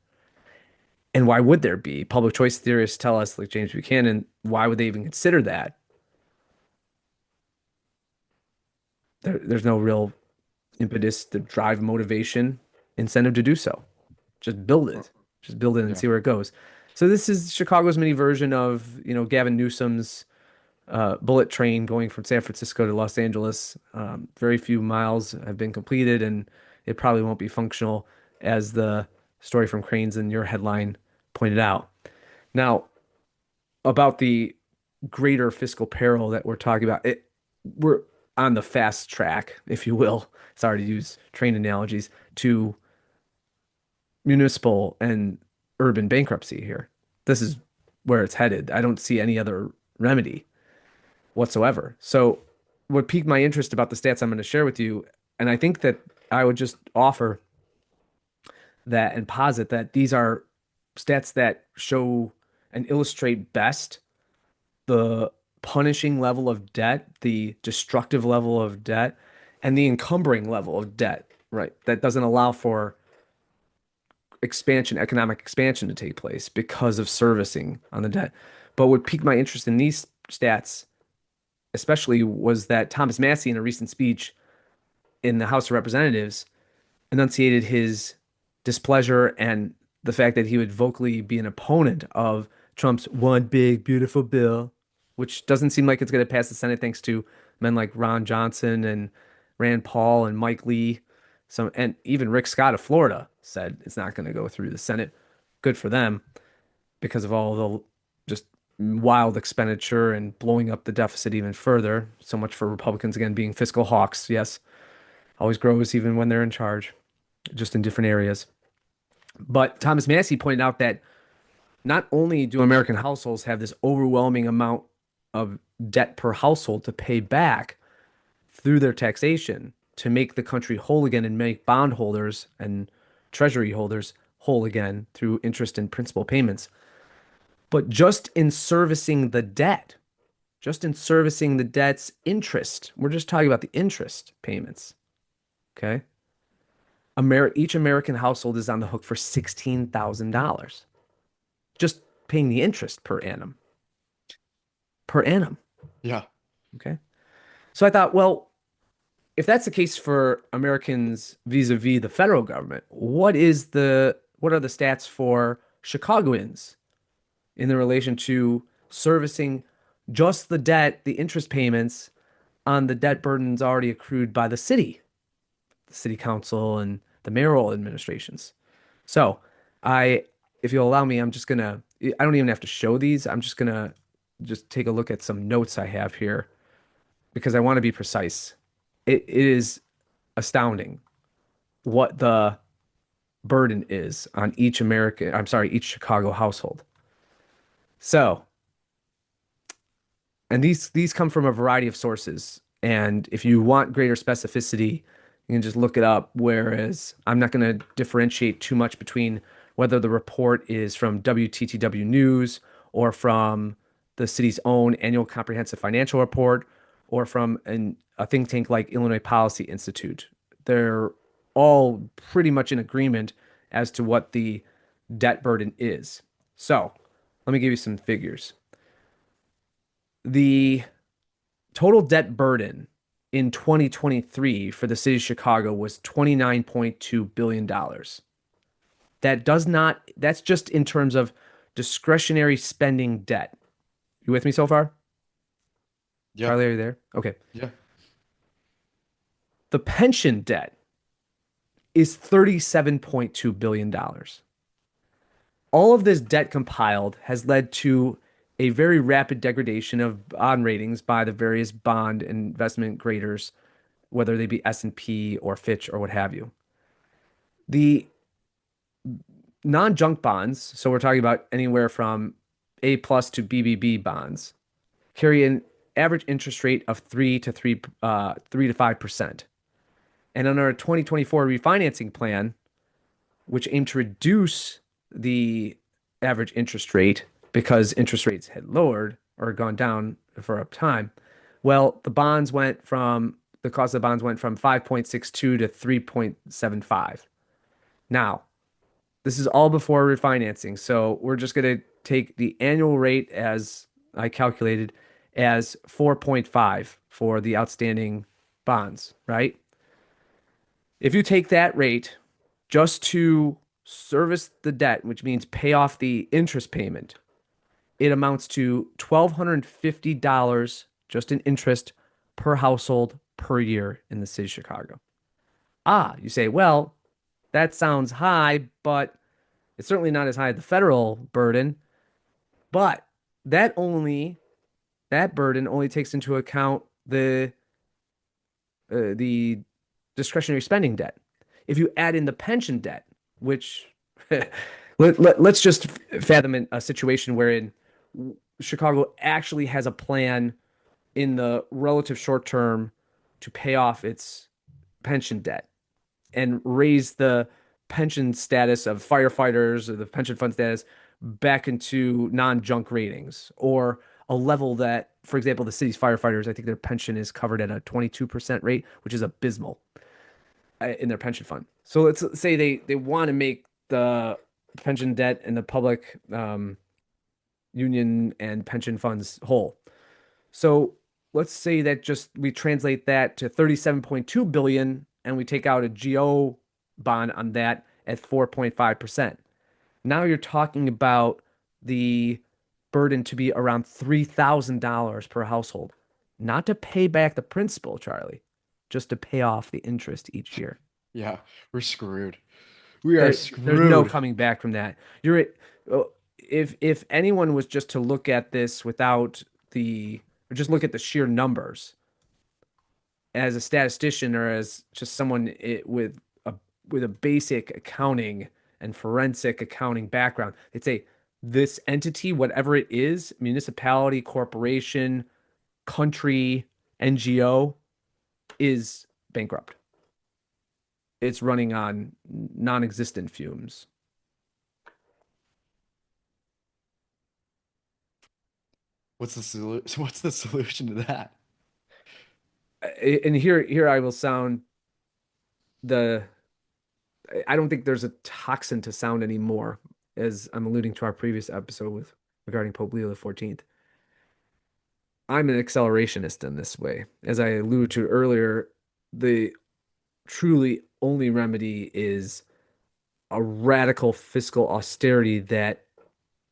And why would there be? Public choice theorists tell us, like James Buchanan, why would they even consider that? There's no real impetus to drive motivation, incentive to do so. Just build Well, it. Just build it and yeah. see where it goes. So this is Chicago's mini version of, Gavin Newsom's bullet train going from San Francisco to Los Angeles. Very few miles have been completed, and it probably won't be functional, as the story from Cranes in your headline pointed out. Now, about the greater fiscal peril that we're talking about, we're on the fast track, if you will. Sorry to use train analogies to municipal and urban bankruptcy here. This is where it's headed. I don't see any other remedy. whatsoever. So what piqued my interest about the stats I'm going to share with you, and I think that I would just offer that and posit that these are stats that show and illustrate best the punishing level of debt, the destructive level of debt, and the encumbering level of debt, right? That doesn't allow for expansion, economic expansion to take place because of servicing on the debt. But what piqued my interest in these stats, especially, was that Thomas Massie, in a recent speech in the House of Representatives, enunciated his displeasure and the fact that he would vocally be an opponent of Trump's one big beautiful bill, which doesn't seem like it's going to pass the Senate thanks to men like Ron Johnson and Rand Paul and Mike Lee. Some and even Rick Scott of Florida said it's not going to go through the Senate. Good for them because of all the just wild expenditure and blowing up the deficit even further. So much for Republicans again being fiscal hawks. Yes, always grows even when they're in charge, just in different areas. But Thomas Massie pointed out that not only do American households have this overwhelming amount of debt per household to pay back through their taxation to make the country whole again and make bondholders and treasury holders whole again through interest and principal payments, but just in servicing the debt, just in servicing the debt's interest, we're just talking about the interest payments, okay? Each American household is on the hook for $16,000 just paying the interest per annum. Per annum. Yeah. Okay. So I thought, well, if that's the case for Americans vis-a-vis the federal government, what are the stats for Chicagoans in the relation to servicing just the debt, the interest payments on the debt burdens already accrued by the city council and the mayoral administrations? So if you'll allow me, I don't even have to show these. I'm just gonna just take a look at some notes I have here because I want to be precise. It is astounding what the burden is on each each Chicago household. So, and these come from a variety of sources. And if you want greater specificity, you can just look it up. Whereas I'm not going to differentiate too much between whether the report is from WTTW News or from the city's own annual comprehensive financial report or from a think tank like Illinois Policy Institute. They're all pretty much in agreement as to what the debt burden is. So let me give you some figures. The total debt burden in 2023 for the city of Chicago was $29.2 billion. That's just in terms of discretionary spending debt. You with me so far? Yeah. Charlie, are you there? Okay. Yeah. The pension debt is $37.2 billion. All of this debt compiled has led to a very rapid degradation of bond ratings by the various bond investment graders, whether they be S&P or Fitch or what have you. The non-junk bonds, so we're talking about anywhere from A plus to BBB bonds, carry an average interest rate of 3 to 5%. And on our 2024 refinancing plan, which aimed to reduce the average interest rate because interest rates had lowered or gone down for a time, well, the cost of the bonds went from 5.62 to 3.75. Now, this is all before refinancing. So we're just going to take the annual rate as I calculated as 4.5 for the outstanding bonds, right? If you take that rate just to service the debt, which means pay off the interest payment, it amounts to $1,250 just in interest per household per year in the city of Chicago. You say, well, that sounds high, but it's certainly not as high as the federal burden. But that burden only takes into account the discretionary spending debt. If you add in the pension debt, which let's just fathom a situation wherein Chicago actually has a plan in the relative short term to pay off its pension debt and raise the pension status of firefighters or the pension fund status back into non-junk ratings or a level that, for example, the city's firefighters, I think their pension is covered at a 22% rate, which is abysmal in their pension fund. So let's say they want to make the pension debt and the public union and pension funds whole. So let's say that just we translate that to 37.2 billion and we take out a GO bond on that at 4.5%. Now you're talking about the burden to be around $3,000 per household, not to pay back the principal, Charlie, just to pay off the interest each year. Yeah, we're screwed. We are There's no screwed. coming back from that. You're if anyone was just to look at this without the or just look at the sheer numbers as a statistician or as just someone with a basic accounting and forensic accounting background, they'd say this entity, whatever it is, municipality, corporation, country, NGO, is bankrupt. It's running on non-existent fumes. What's the solution? What's the solution to that? And here I will sound the I don't think there's a toxin to sound anymore, as I'm alluding to our previous episode with regarding Pope Leo the 14th. I'm an accelerationist in this way. As I alluded to earlier, the truly only remedy is a radical fiscal austerity that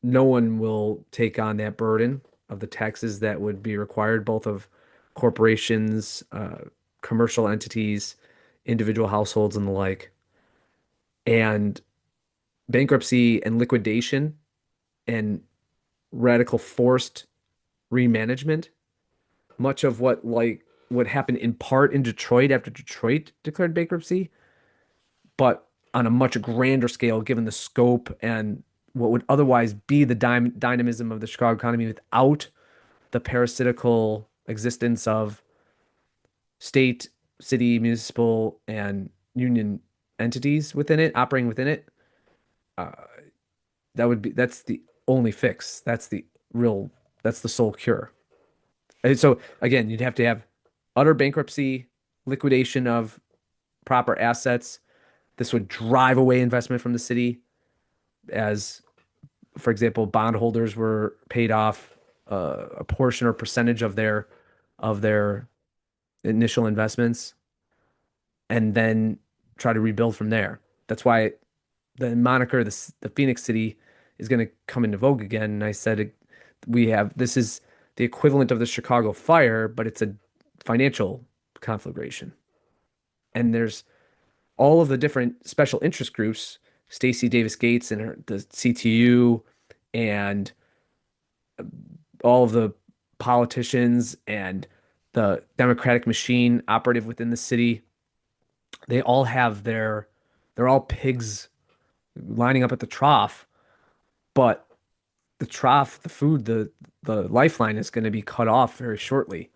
no one will take on that burden of the taxes that would be required, both of corporations, commercial entities, individual households, and the like. And bankruptcy and liquidation and radical forced remanagement, much of what happened in part in Detroit after Detroit declared bankruptcy, but on a much grander scale, given the scope and what would otherwise be the dynamism of the Chicago economy without the parasitical existence of state, city, municipal, and union entities within it, operating within it. Uh, that's the only fix. That's the sole cure. And so again, you'd have to have utter bankruptcy, liquidation of proper assets. This would drive away investment from the city as, for example, bondholders were paid off a portion or percentage of their initial investments and then try to rebuild from there. That's why the moniker the Phoenix City is going to come into vogue again. And I said this is the equivalent of the Chicago fire, but it's a financial conflagration. And there's all of the different special interest groups, Stacey Davis Gates and the CTU, and all of the politicians and the Democratic machine operative within the city. They all have they're all pigs lining up at the trough, but the trough, the food, the lifeline is going to be cut off very shortly.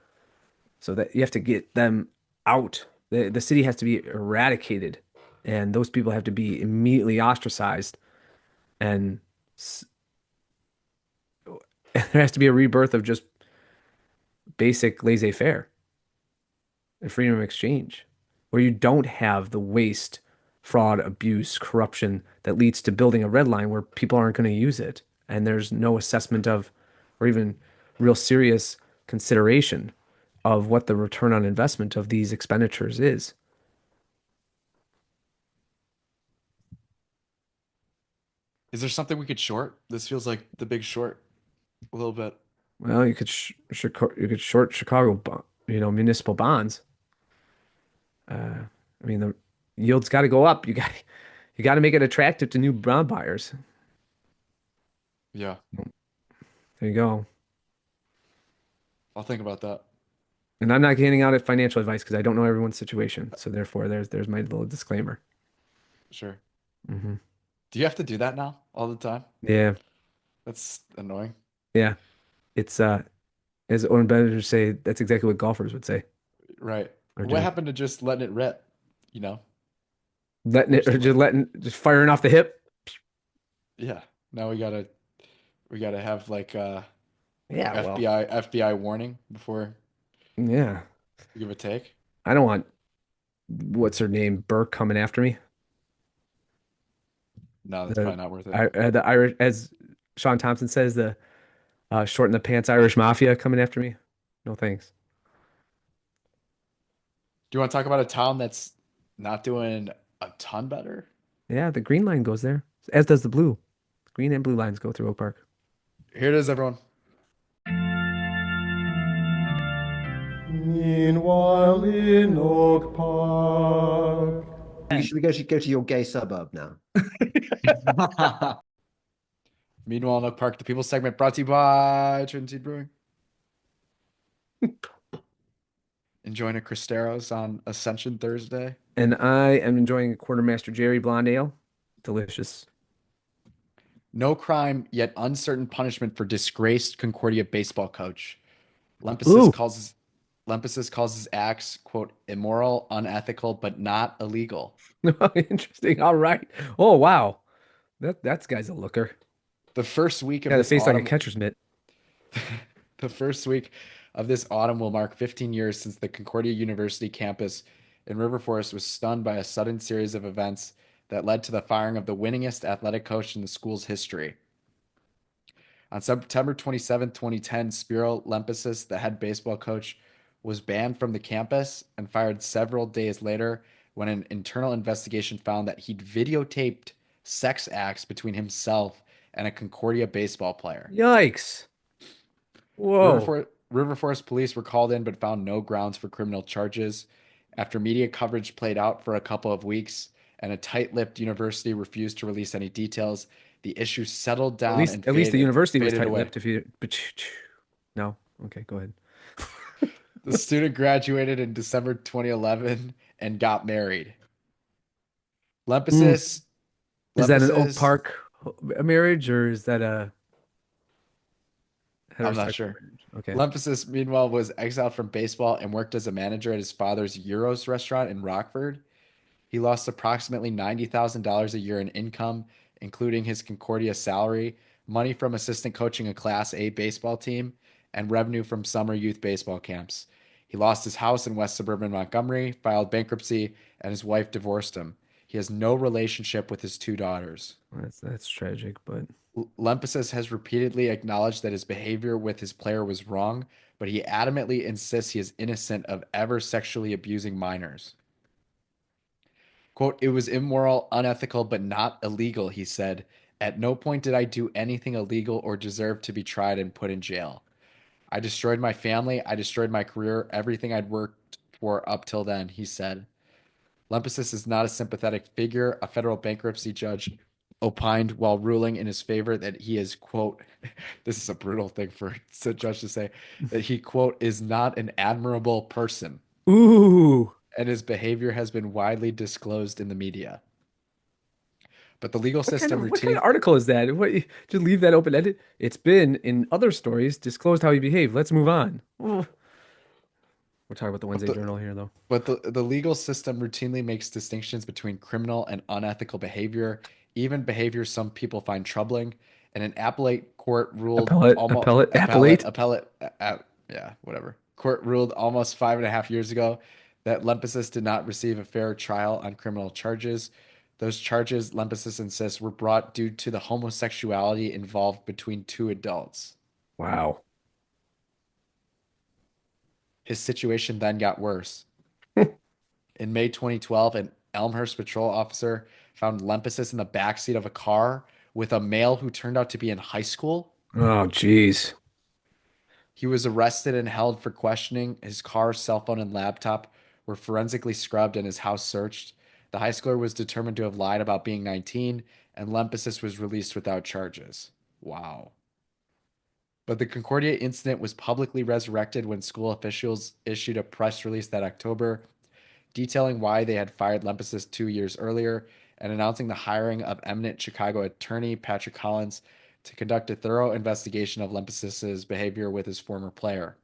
So that you have to get them out. The city has to be eradicated, and those people have to be immediately ostracized. And there has to be a rebirth of just basic laissez-faire and freedom of exchange, where you don't have the waste, fraud, abuse, corruption that leads to building a red line where people aren't going to use it. And there's no assessment of, or even real serious consideration of what the return on investment of these expenditures is. Is there something we could short? This feels like the big short a little bit. Well, you could short Chicago, municipal bonds. I mean, the yield's got to go up. You got to make it attractive to new bond buyers. Yeah, There you go. I'll think about that. And I'm not handing out financial advice because I don't know everyone's situation. So therefore, there's my little disclaimer. Sure. Hmm. Do you have to do that now all the time? Yeah, That's annoying. yeah. It's As Owen Benjamin say, that's exactly what golfers would say Right. or What do. happened to just letting it rip? You know, Letting we're it or just just letting. letting just firing off the hip. Yeah. Now we gotta have like Yeah, well, FBI warning before yeah. we give a take. I don't want what's her name, Burke coming after me. No, that's The probably not worth it. the Irish, as Sean Thompson says, the short in the pants Irish mafia coming after me. No thanks. Do you want to talk about a town that's not doing a ton better? Yeah, the green line goes there, as does the blue. Green and blue lines go through Oak Park. Here it is, everyone. Meanwhile in Oak Park. We go to your gay suburb now. Meanwhile, in Oak Park, the People segment brought to you by Trinity Brewing. Enjoying a Cristeros on Ascension Thursday. And I am enjoying a Quartermaster Jerry Blonde Ale. Delicious. No crime, yet uncertain punishment for disgraced Concordia baseball coach. Ooh, Lempesis calls his acts, quote, immoral, unethical, but not illegal. interesting. All right. Oh, wow. That's guy's a looker. The first week of Got a this face like a autumn, catcher's mitt. the first week of this autumn will mark 15 years since the Concordia University campus in River Forest was stunned by a sudden series of events that led to the firing of the winningest athletic coach in the school's history. On September 27, 2010, Spiro Lempesis, the head baseball coach, was banned from the campus and fired several days later when an internal investigation found that he'd videotaped sex acts between himself and a Concordia baseball player. Yikes. Whoa. River Forest police were called in but found no grounds for criminal charges. After media coverage played out for a couple of weeks and a tight-lipped university refused to release any details, the issue settled At down least and at least the university was faded away. tight-lipped if you no. Okay, go ahead. The student graduated in December 2011 and got married. Hmm. Lempesis, Is that an Oak Lempesis, Park marriage or is that a I'm not heterosexual sure. marriage? Okay. Lempesis, meanwhile, was exiled from baseball and worked as a manager at his father's Euros restaurant in Rockford. He lost approximately $90,000 a year in income, including his Concordia salary, money from assistant coaching a Class A baseball team, and revenue from summer youth baseball camps. He lost his house in West Suburban Montgomery, filed bankruptcy, and his wife divorced him. He has no relationship with his two daughters. That's tragic, but Lempesis has repeatedly acknowledged that his behavior with his player was wrong, but he adamantly insists he is innocent of ever sexually abusing minors. Quote, it was immoral, unethical, but not illegal, he said. At no point did I do anything illegal or deserve to be tried and put in jail. I destroyed my family. I destroyed my career, everything I'd worked for up till then, he said. Lempesis is not a sympathetic figure. A federal bankruptcy judge opined while ruling in his favor that he is, quote, this is a brutal thing for a judge to say, that he, quote, is not an admirable person, ooh. and his behavior has been widely disclosed in the media. But the legal system What kind routine, of article is that? What, just leave that open ended? It's been in other stories disclosed how he behaved. Let's move on. Oh. We're talking about the but Wednesday the Journal here, though. but the legal system routinely makes distinctions between criminal and unethical behavior, even behavior some people find troubling. And an appellate court ruled almost Appellate. yeah, whatever. Court ruled almost 5.5 years ago that Lempesis did not receive a fair trial on criminal charges. Those charges, Lempesis insists, were brought due to the homosexuality involved between two adults. Wow. His situation then got worse. In May 2012, an Elmhurst patrol officer found Lempesis in the backseat of a car with a male who turned out to be in high school. Oh, geez. He was arrested and held for questioning. His car, cell phone, and laptop were forensically scrubbed and his house searched. The high schooler was determined to have lied about being 19, and Lempesis was released without charges. Wow. But the Concordia incident was publicly resurrected when school officials issued a press release that October detailing why they had fired Lempesis 2 years earlier and announcing the hiring of eminent Chicago attorney Patrick Collins to conduct a thorough investigation of Lempsis's behavior with his former player.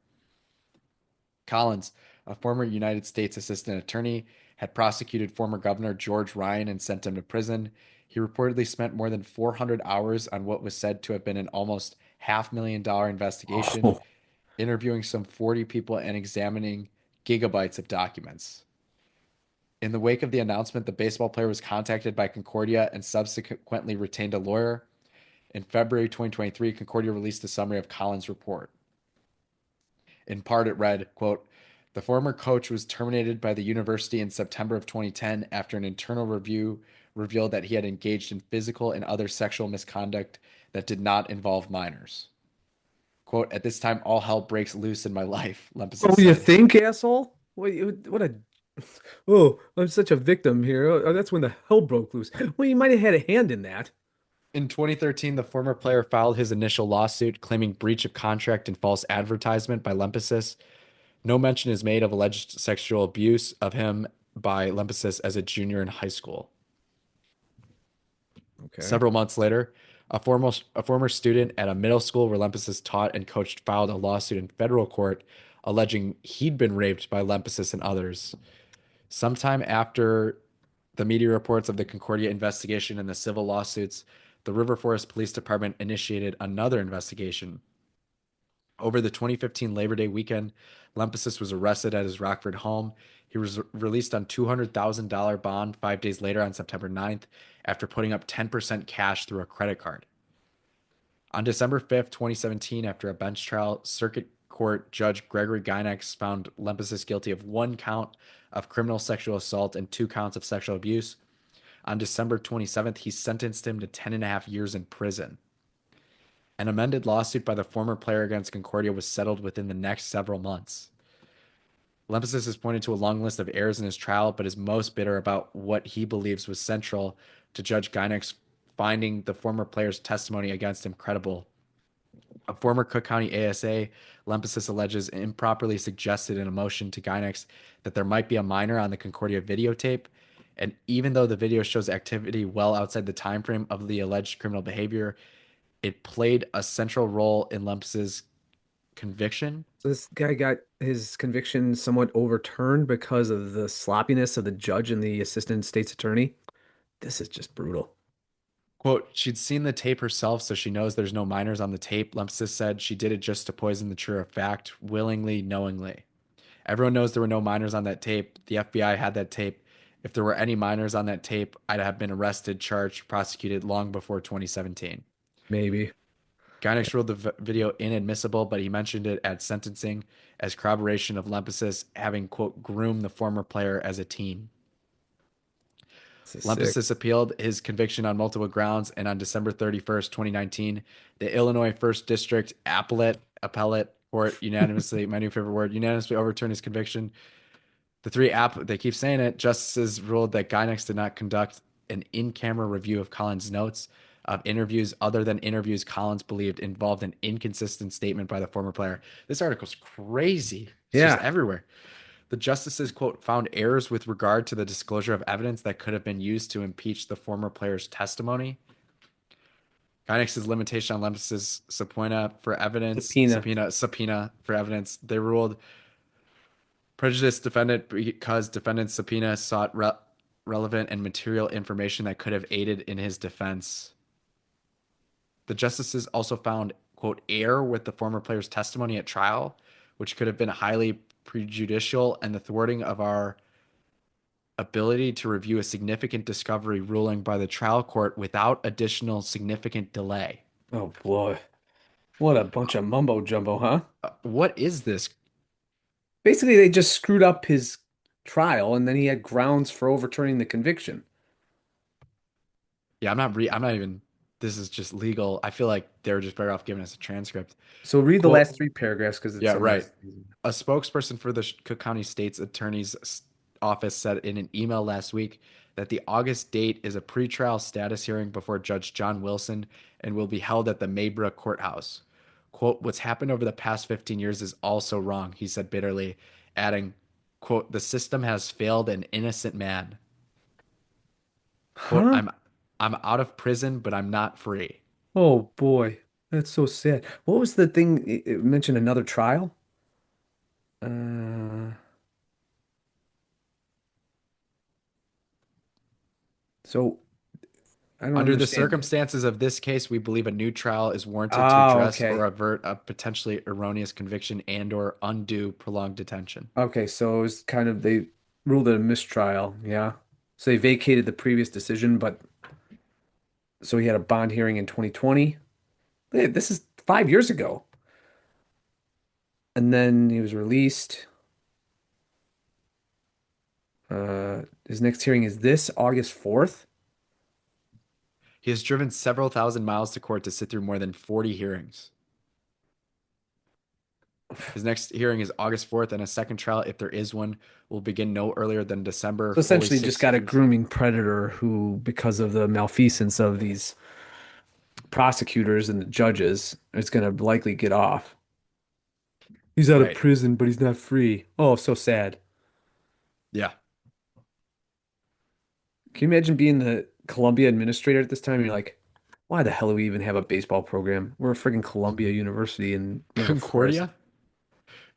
Collins, a former United States assistant attorney, had prosecuted former Governor George Ryan and sent him to prison. He reportedly spent more than 400 hours on what was said to have been an almost $500,000 investigation, Oh, interviewing some 40 people and examining gigabytes of documents. In the wake of the announcement, the baseball player was contacted by Concordia and subsequently retained a lawyer. In February 2023, Concordia released a summary of Collins' report. In part, it read, quote, the former coach was terminated by the university in September of 2010 after an internal review revealed that he had engaged in physical and other sexual misconduct that did not involve minors. Quote, at this time, all hell breaks loose in my life, Lempsis oh, you said. think, asshole? What a oh, I'm such a victim here. Oh, that's when the hell broke loose. Well, you might have had a hand in that. In 2013, the former player filed his initial lawsuit claiming breach of contract and false advertisement by Lempsis. No mention is made of alleged sexual abuse of him by Lempsis as a junior in high school. Okay. Several months later, a former student at a middle school where Lempsis taught and coached filed a lawsuit in federal court alleging he'd been raped by Lempsis and others. Sometime after the media reports of the Concordia investigation and the civil lawsuits, the River Forest Police Department initiated another investigation. Over the 2015 Labor Day weekend, Lempsis was arrested at his Rockford home. He was released on $200,000 bond 5 days later on September 9th after putting up 10% cash through a credit card. On December 5th, 2017, after a bench trial, Circuit Court Judge Gregory Gynex found Lempsis guilty of one count of criminal sexual assault and 2 counts of sexual abuse. On December 27th, he sentenced him to 10 and a half years in prison. An amended lawsuit by the former player against Concordia was settled within the next several months. Lempsis has pointed to a long list of errors in his trial, but is most bitter about what he believes was central to Judge Gynex finding the former player's testimony against him credible. A former Cook County ASA, Lempsis alleges, improperly suggested in a motion to Gynex that there might be a minor on the Concordia videotape. And even though the video shows activity well outside the time frame of the alleged criminal behavior, it played a central role in Lemps's conviction. So this guy got his conviction somewhat overturned because of the sloppiness of the judge and the assistant state's attorney. This is just brutal. Quote, she'd seen the tape herself, so she knows there's no minors on the tape. Lempsis said she did it just to poison the truth of fact, willingly, knowingly. Everyone knows there were no minors on that tape. The FBI had that tape. If there were any minors on that tape, I'd have been arrested, charged, prosecuted long before 2017. Maybe. Gynex ruled the video inadmissible, but he mentioned it at sentencing as corroboration of Lempsis having, quote, groomed the former player as a teen. This is sick. Lempsis appealed his conviction on multiple grounds, and on December 31st, 2019, the Illinois First District Appellate Court unanimously, my new favorite word, unanimously overturned his conviction. The they keep saying it, justices ruled that Gynex did not conduct an in-camera review of Collins' notes of interviews other than interviews Collins believed involved an inconsistent statement by the former player. This article's crazy. It's just Yeah. everywhere. The justices, quote, found errors with regard to the disclosure of evidence that could have been used to impeach the former player's testimony. Gynex's limitation on Lempsis's Subpoena. subpoena for evidence. They ruled prejudiced defendant because defendant's subpoena sought relevant and material information that could have aided in his defense. The justices also found, quote, error with the former player's testimony at trial, which could have been highly prejudicial and the thwarting of our ability to review a significant discovery ruling by the trial court without additional significant delay. Oh boy. What a bunch of mumbo jumbo, huh? What is this? Basically, they just screwed up his trial and then he had grounds for overturning the conviction. Yeah, I'm not even. This is just legal. I feel like they were just better off giving us a transcript. So read the Quote, last three paragraphs because it's yeah, a right. mess. A spokesperson for the Cook County State's Attorney's Office said in an email last week that the August date is a pretrial status hearing before Judge John Wilson and will be held at the Maybrook Courthouse. Quote, what's happened over the past 15 years is also wrong, he said bitterly, adding, quote, the system has failed an innocent man. Quote, Huh? I'm out of prison, but I'm not free. Oh boy, that's so sad. What was the thing? It mentioned another trial. Uh, so I don't Under the understand. circumstances of this case, we believe a new trial is warranted to Oh, address or okay. avert a potentially erroneous conviction and or undue prolonged detention. Okay, so it was kind of they ruled it a mistrial, yeah. So they vacated the previous decision, but so he had a bond hearing in 2020. This is 5 years ago. And then he was released. His next hearing is this August 4th. He has driven several thousand miles to court to sit through more than 40 hearings. His next hearing is August 4th, and a second trial, if there is one, will begin no earlier than December, So fully essentially just six got a years. grooming predator who, because of the malfeasance of these prosecutors and the judges, is going to likely get off. He's out of Right. prison, but he's not free. Oh, so sad. Yeah. Can you imagine being the Columbia administrator at this time? You're like, why the hell do we even have a baseball program? We're a friggin' Columbia University in River Forest. Concordia?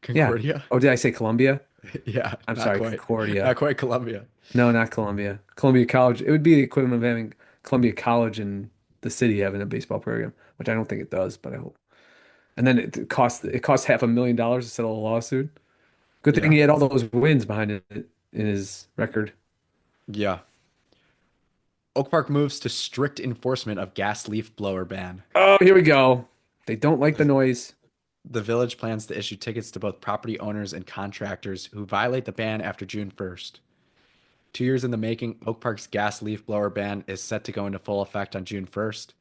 Yeah. Concordia? Oh, did I say Columbia? Yeah, I'm not sorry, quite. Concordia. Not quite Columbia. No, not Columbia. Columbia College. It would be the equivalent of having Columbia College in the city having a baseball program, which I don't think it does, but I hope. And then it costs $500,000 to settle a lawsuit. Good thing Yeah. he had all those wins behind it in his record. Yeah. Oak Park moves to strict enforcement of gas leaf blower ban. Oh, here we go. They don't like the noise. The village plans to issue tickets to both property owners and contractors who violate the ban after June 1st. 2 years in the making, Oak Park's gas leaf blower ban is set to go into full effect on June 1st.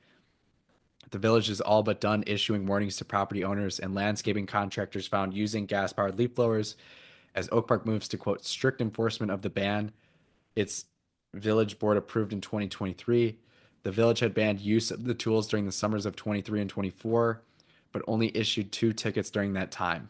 The village is all but done issuing warnings to property owners and landscaping contractors found using gas powered leaf blowers as Oak Park moves to quote strict enforcement of the ban. Its village board approved in 2023. The village had banned use of the tools during the summers of 23 and 24, but only issued 2 tickets during that time.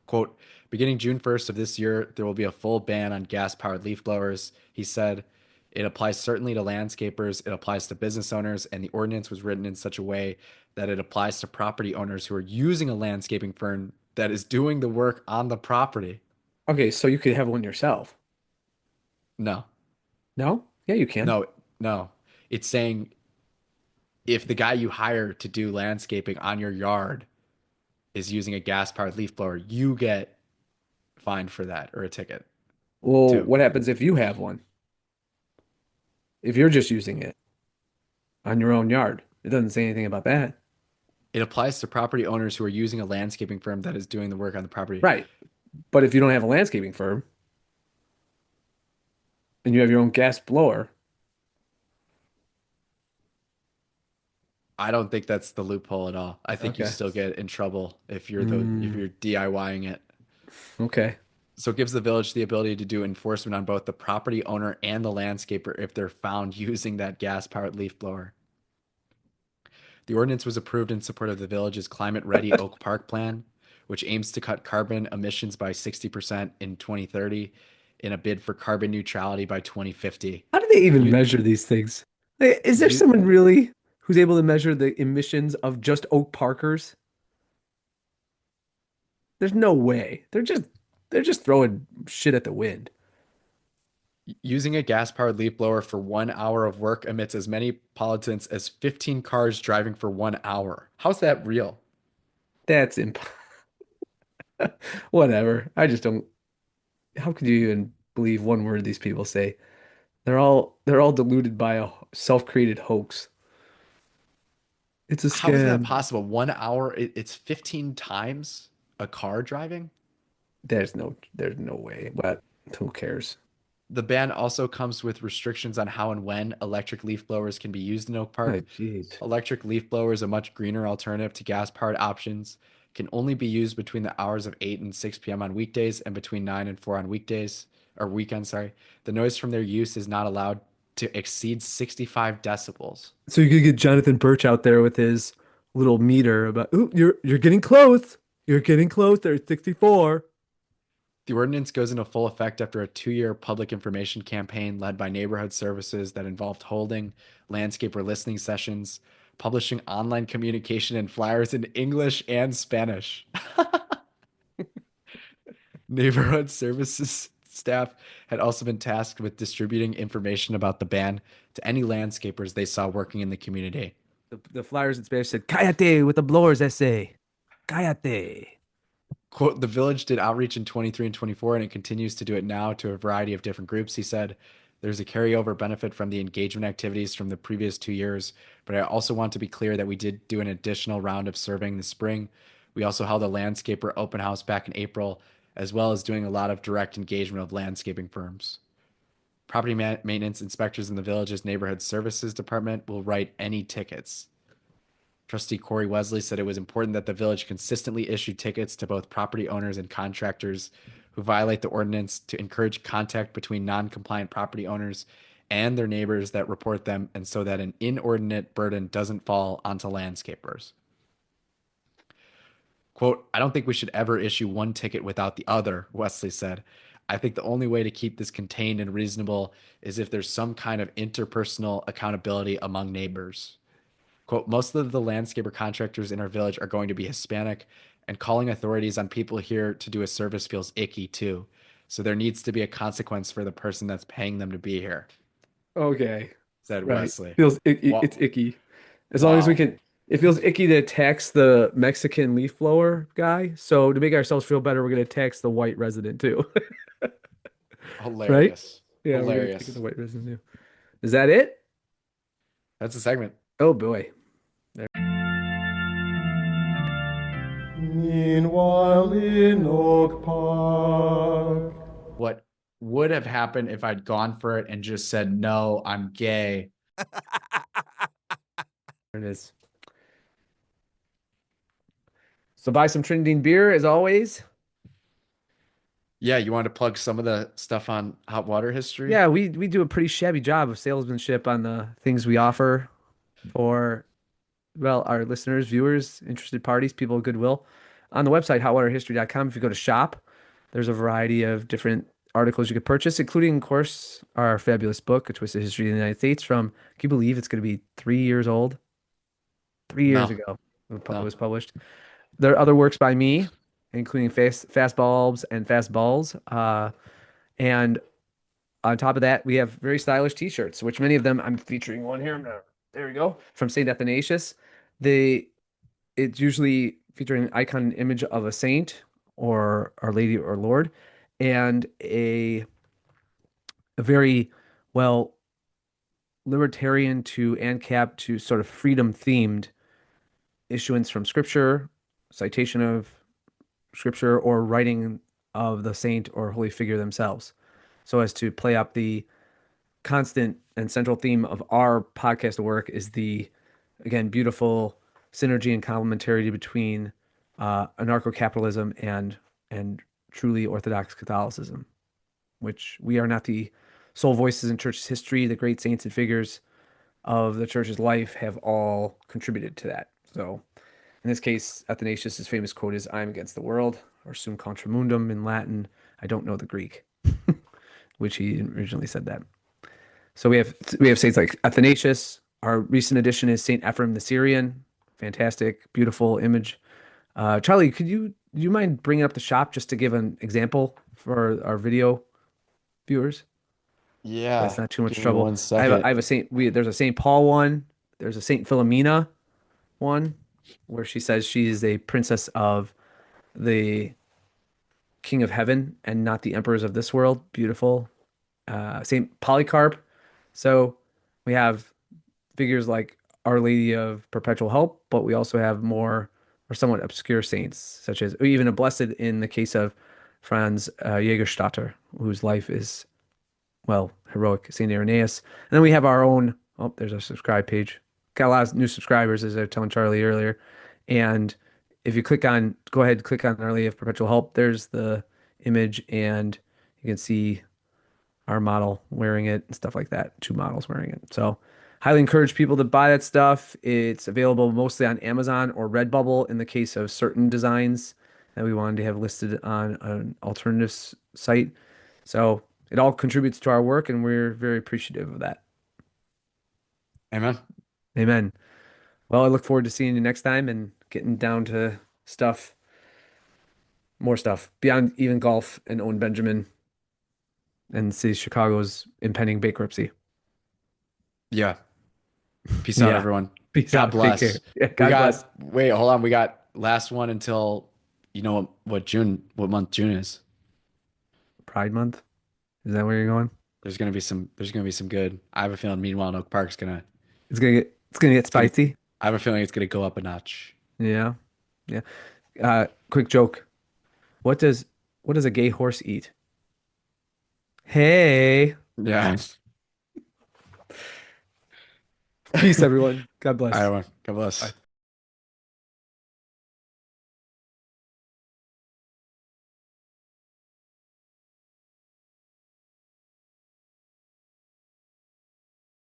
Quote, beginning June 1st of this year, there will be a full ban on gas powered leaf blowers. He said, it applies certainly to landscapers, it applies to business owners, and the ordinance was written in such a way that it applies to property owners who are using a landscaping firm that is doing the work on the property. Okay, so you could have one yourself. No, No? Yeah, you can. no, no. It's saying if the guy you hire to do landscaping on your yard is using a gas powered leaf blower, you get fined for that or a ticket Well, too. what happens if you have one? If you're just using it on your own yard? It doesn't say anything about that. It applies to property owners who are using a landscaping firm that is doing the work on the property. Right. But if you don't have a landscaping firm and you have your own gas blower, I don't think that's the loophole at all. I think you okay. still get in trouble if Mm, you're DIYing it. okay. So it gives the village the ability to do enforcement on both the property owner and the landscaper if they're found using that gas powered leaf blower. The ordinance was approved in support of the village's climate ready Oak Park plan, which aims to cut carbon emissions by 60% in 2030 in a bid for carbon neutrality by 2050. How do they even You, measure these things? Is there you, someone really who's able to measure the emissions of just Oak Parkers? There's no way. They're just throwing shit at the wind. Using a gas powered leaf blower for 1 hour of work emits as many pollutants as 15 cars driving for 1 hour. How's that real? That's imp Whatever. I just don't. How could you even believe one word these people say? They're all deluded by a self-created hoax. It's a How is that scam. possible? 1 hour, it's 15 times a car driving? There's no way. But who cares? The ban also comes with restrictions on how and when electric leaf blowers can be used in Oak Oh, Park. jeez. Electric leaf blowers, a much greener alternative to gas powered options, can only be used between the hours of 8 and 6 p.m. on weekdays and between 9 and 4 on weekdays or weekends, sorry. The noise from their use is not allowed to exceed 65 decibels. So you could get Jonathan Birch out there with his little meter about, ooh, you're getting close. You're getting close. There's 64. The ordinance goes into full effect after a 2 year public information campaign led by neighborhood services that involved holding landscaper listening sessions, publishing online communication and flyers in English and Spanish. Neighborhood services staff had also been tasked with distributing information about the ban to any landscapers they saw working in the community. The flyers in Spanish said "Cállate" with the blowers essay. Cállate. Quote, the village did outreach in 23 and 24, and it continues to do it now to a variety of different groups. He said, there's a carryover benefit from the engagement activities from the previous 2 years, but I also want to be clear that we did do an additional round of surveying this spring. We also held a landscaper open house back in April, as well as doing a lot of direct engagement of landscaping firms. Property maintenance inspectors in the village's neighborhood services department will write any tickets. Trustee Corey Wesley said it was important that the village consistently issue tickets to both property owners and contractors who violate the ordinance to encourage contact between non-compliant property owners and their neighbors that report them, and so that an inordinate burden doesn't fall onto landscapers. Quote, I don't think we should ever issue one ticket without the other, Wesley said. I think the only way to keep this contained and reasonable is if there's some kind of interpersonal accountability among neighbors. Quote, most of the landscaper contractors in our village are going to be Hispanic, and calling authorities on people here to do a service feels icky too. So there needs to be a consequence for the person that's paying them to be here, Okay. said Right. Wesley. Feels icky. Wow. It's icky. As long as we Wow. can, it feels icky to tax the Mexican leaf blower guy. So to make ourselves feel better, we're gonna tax the white resident too. Right? Hilarious. Yeah, we're gonna tax Hilarious. the white resident too. Is that it? That's the segment. Oh boy. Meanwhile in Oak Park. What would have happened if I'd gone for it and just said, no, I'm gay? There it is. So buy some Trinidad beer as always. Yeah, you want to plug some of the stuff on hot water history? Yeah, we do a pretty shabby job of salesmanship on the things we offer for, well, our listeners, viewers, interested parties, people of goodwill. On the website, hotwaterhistory.com, if you go to shop, there's a variety of different articles you could purchase, including, of course, our fabulous book, A Twisted History of the United States, from, can you believe it's going to be 3 years old? 3 years No. ago it No. was published. There are other works by me, including Fast Bulbs and Fast Balls. And on top of that, we have very stylish t-shirts, which many of them, I'm featuring one here. There we go. From St. Athanasius. It's usually featuring an icon image of a saint or Our Lady or Lord, and a very, well, libertarian to ANCAP to sort of freedom themed issuance from scripture, citation of scripture, or writing of the saint or holy figure themselves, so as to play up the constant and central theme of our podcast work is the, again, beautiful synergy and complementarity between anarcho-capitalism and truly Orthodox Catholicism, which we are not the sole voices in church's history. The great saints and figures of the church's life have all contributed to that. So in this case, Athanasius' famous quote is, I am against the world, or sum contra mundum in Latin. I don't know the Greek, which he originally said that. So we have saints like Athanasius. Our recent edition is Saint Ephraim the Syrian. Fantastic, beautiful image. Charlie, do you mind bringing up the shop just to give an example for our video viewers? Yeah. That's not too much Give me trouble. 1 second. I have a Saint. There's a Saint Paul one. There's a Saint Philomena one, where she says she is a princess of the King of Heaven and not the emperors of this world. Beautiful. Saint Polycarp. So we have figures like Our Lady of Perpetual Help, but we also have more or somewhat obscure saints, such as, or even a blessed in the case of Franz Jägerstatter, whose life is, well, heroic, Saint Irenaeus. And then we have our own, oh, there's our subscribe page. Got a lot of new subscribers, as I was telling Charlie earlier. And if you go ahead, click on Our Lady of Perpetual Help, there's the image, and you can see our model wearing it and stuff like that. 2 models wearing it. So highly encourage people to buy that stuff. It's available mostly on Amazon or Redbubble in the case of certain designs that we wanted to have listed on an alternative site. So it all contributes to our work, and we're very appreciative of that. Amen. Amen. Well, I look forward to seeing you next time and getting down to stuff, more stuff beyond even golf and Owen Benjamin and see Chicago's impending bankruptcy. Yeah. Peace out, Yeah. everyone. Peace God out. Take care. bless. Yeah. We God bless. got, wait, hold on. We got last one until, you know what month June is. Pride Month. Is that where you're going? There's gonna be some good. I have a feeling Meanwhile in Oak Park's gonna, It's gonna get it's gonna, spicy. I have a feeling it's gonna go up a notch. Yeah. Yeah. Quick joke. What does what does a gay horse eat? Hey. Yeah. Peace, everyone. God I bless. don't know. God bless. Bye.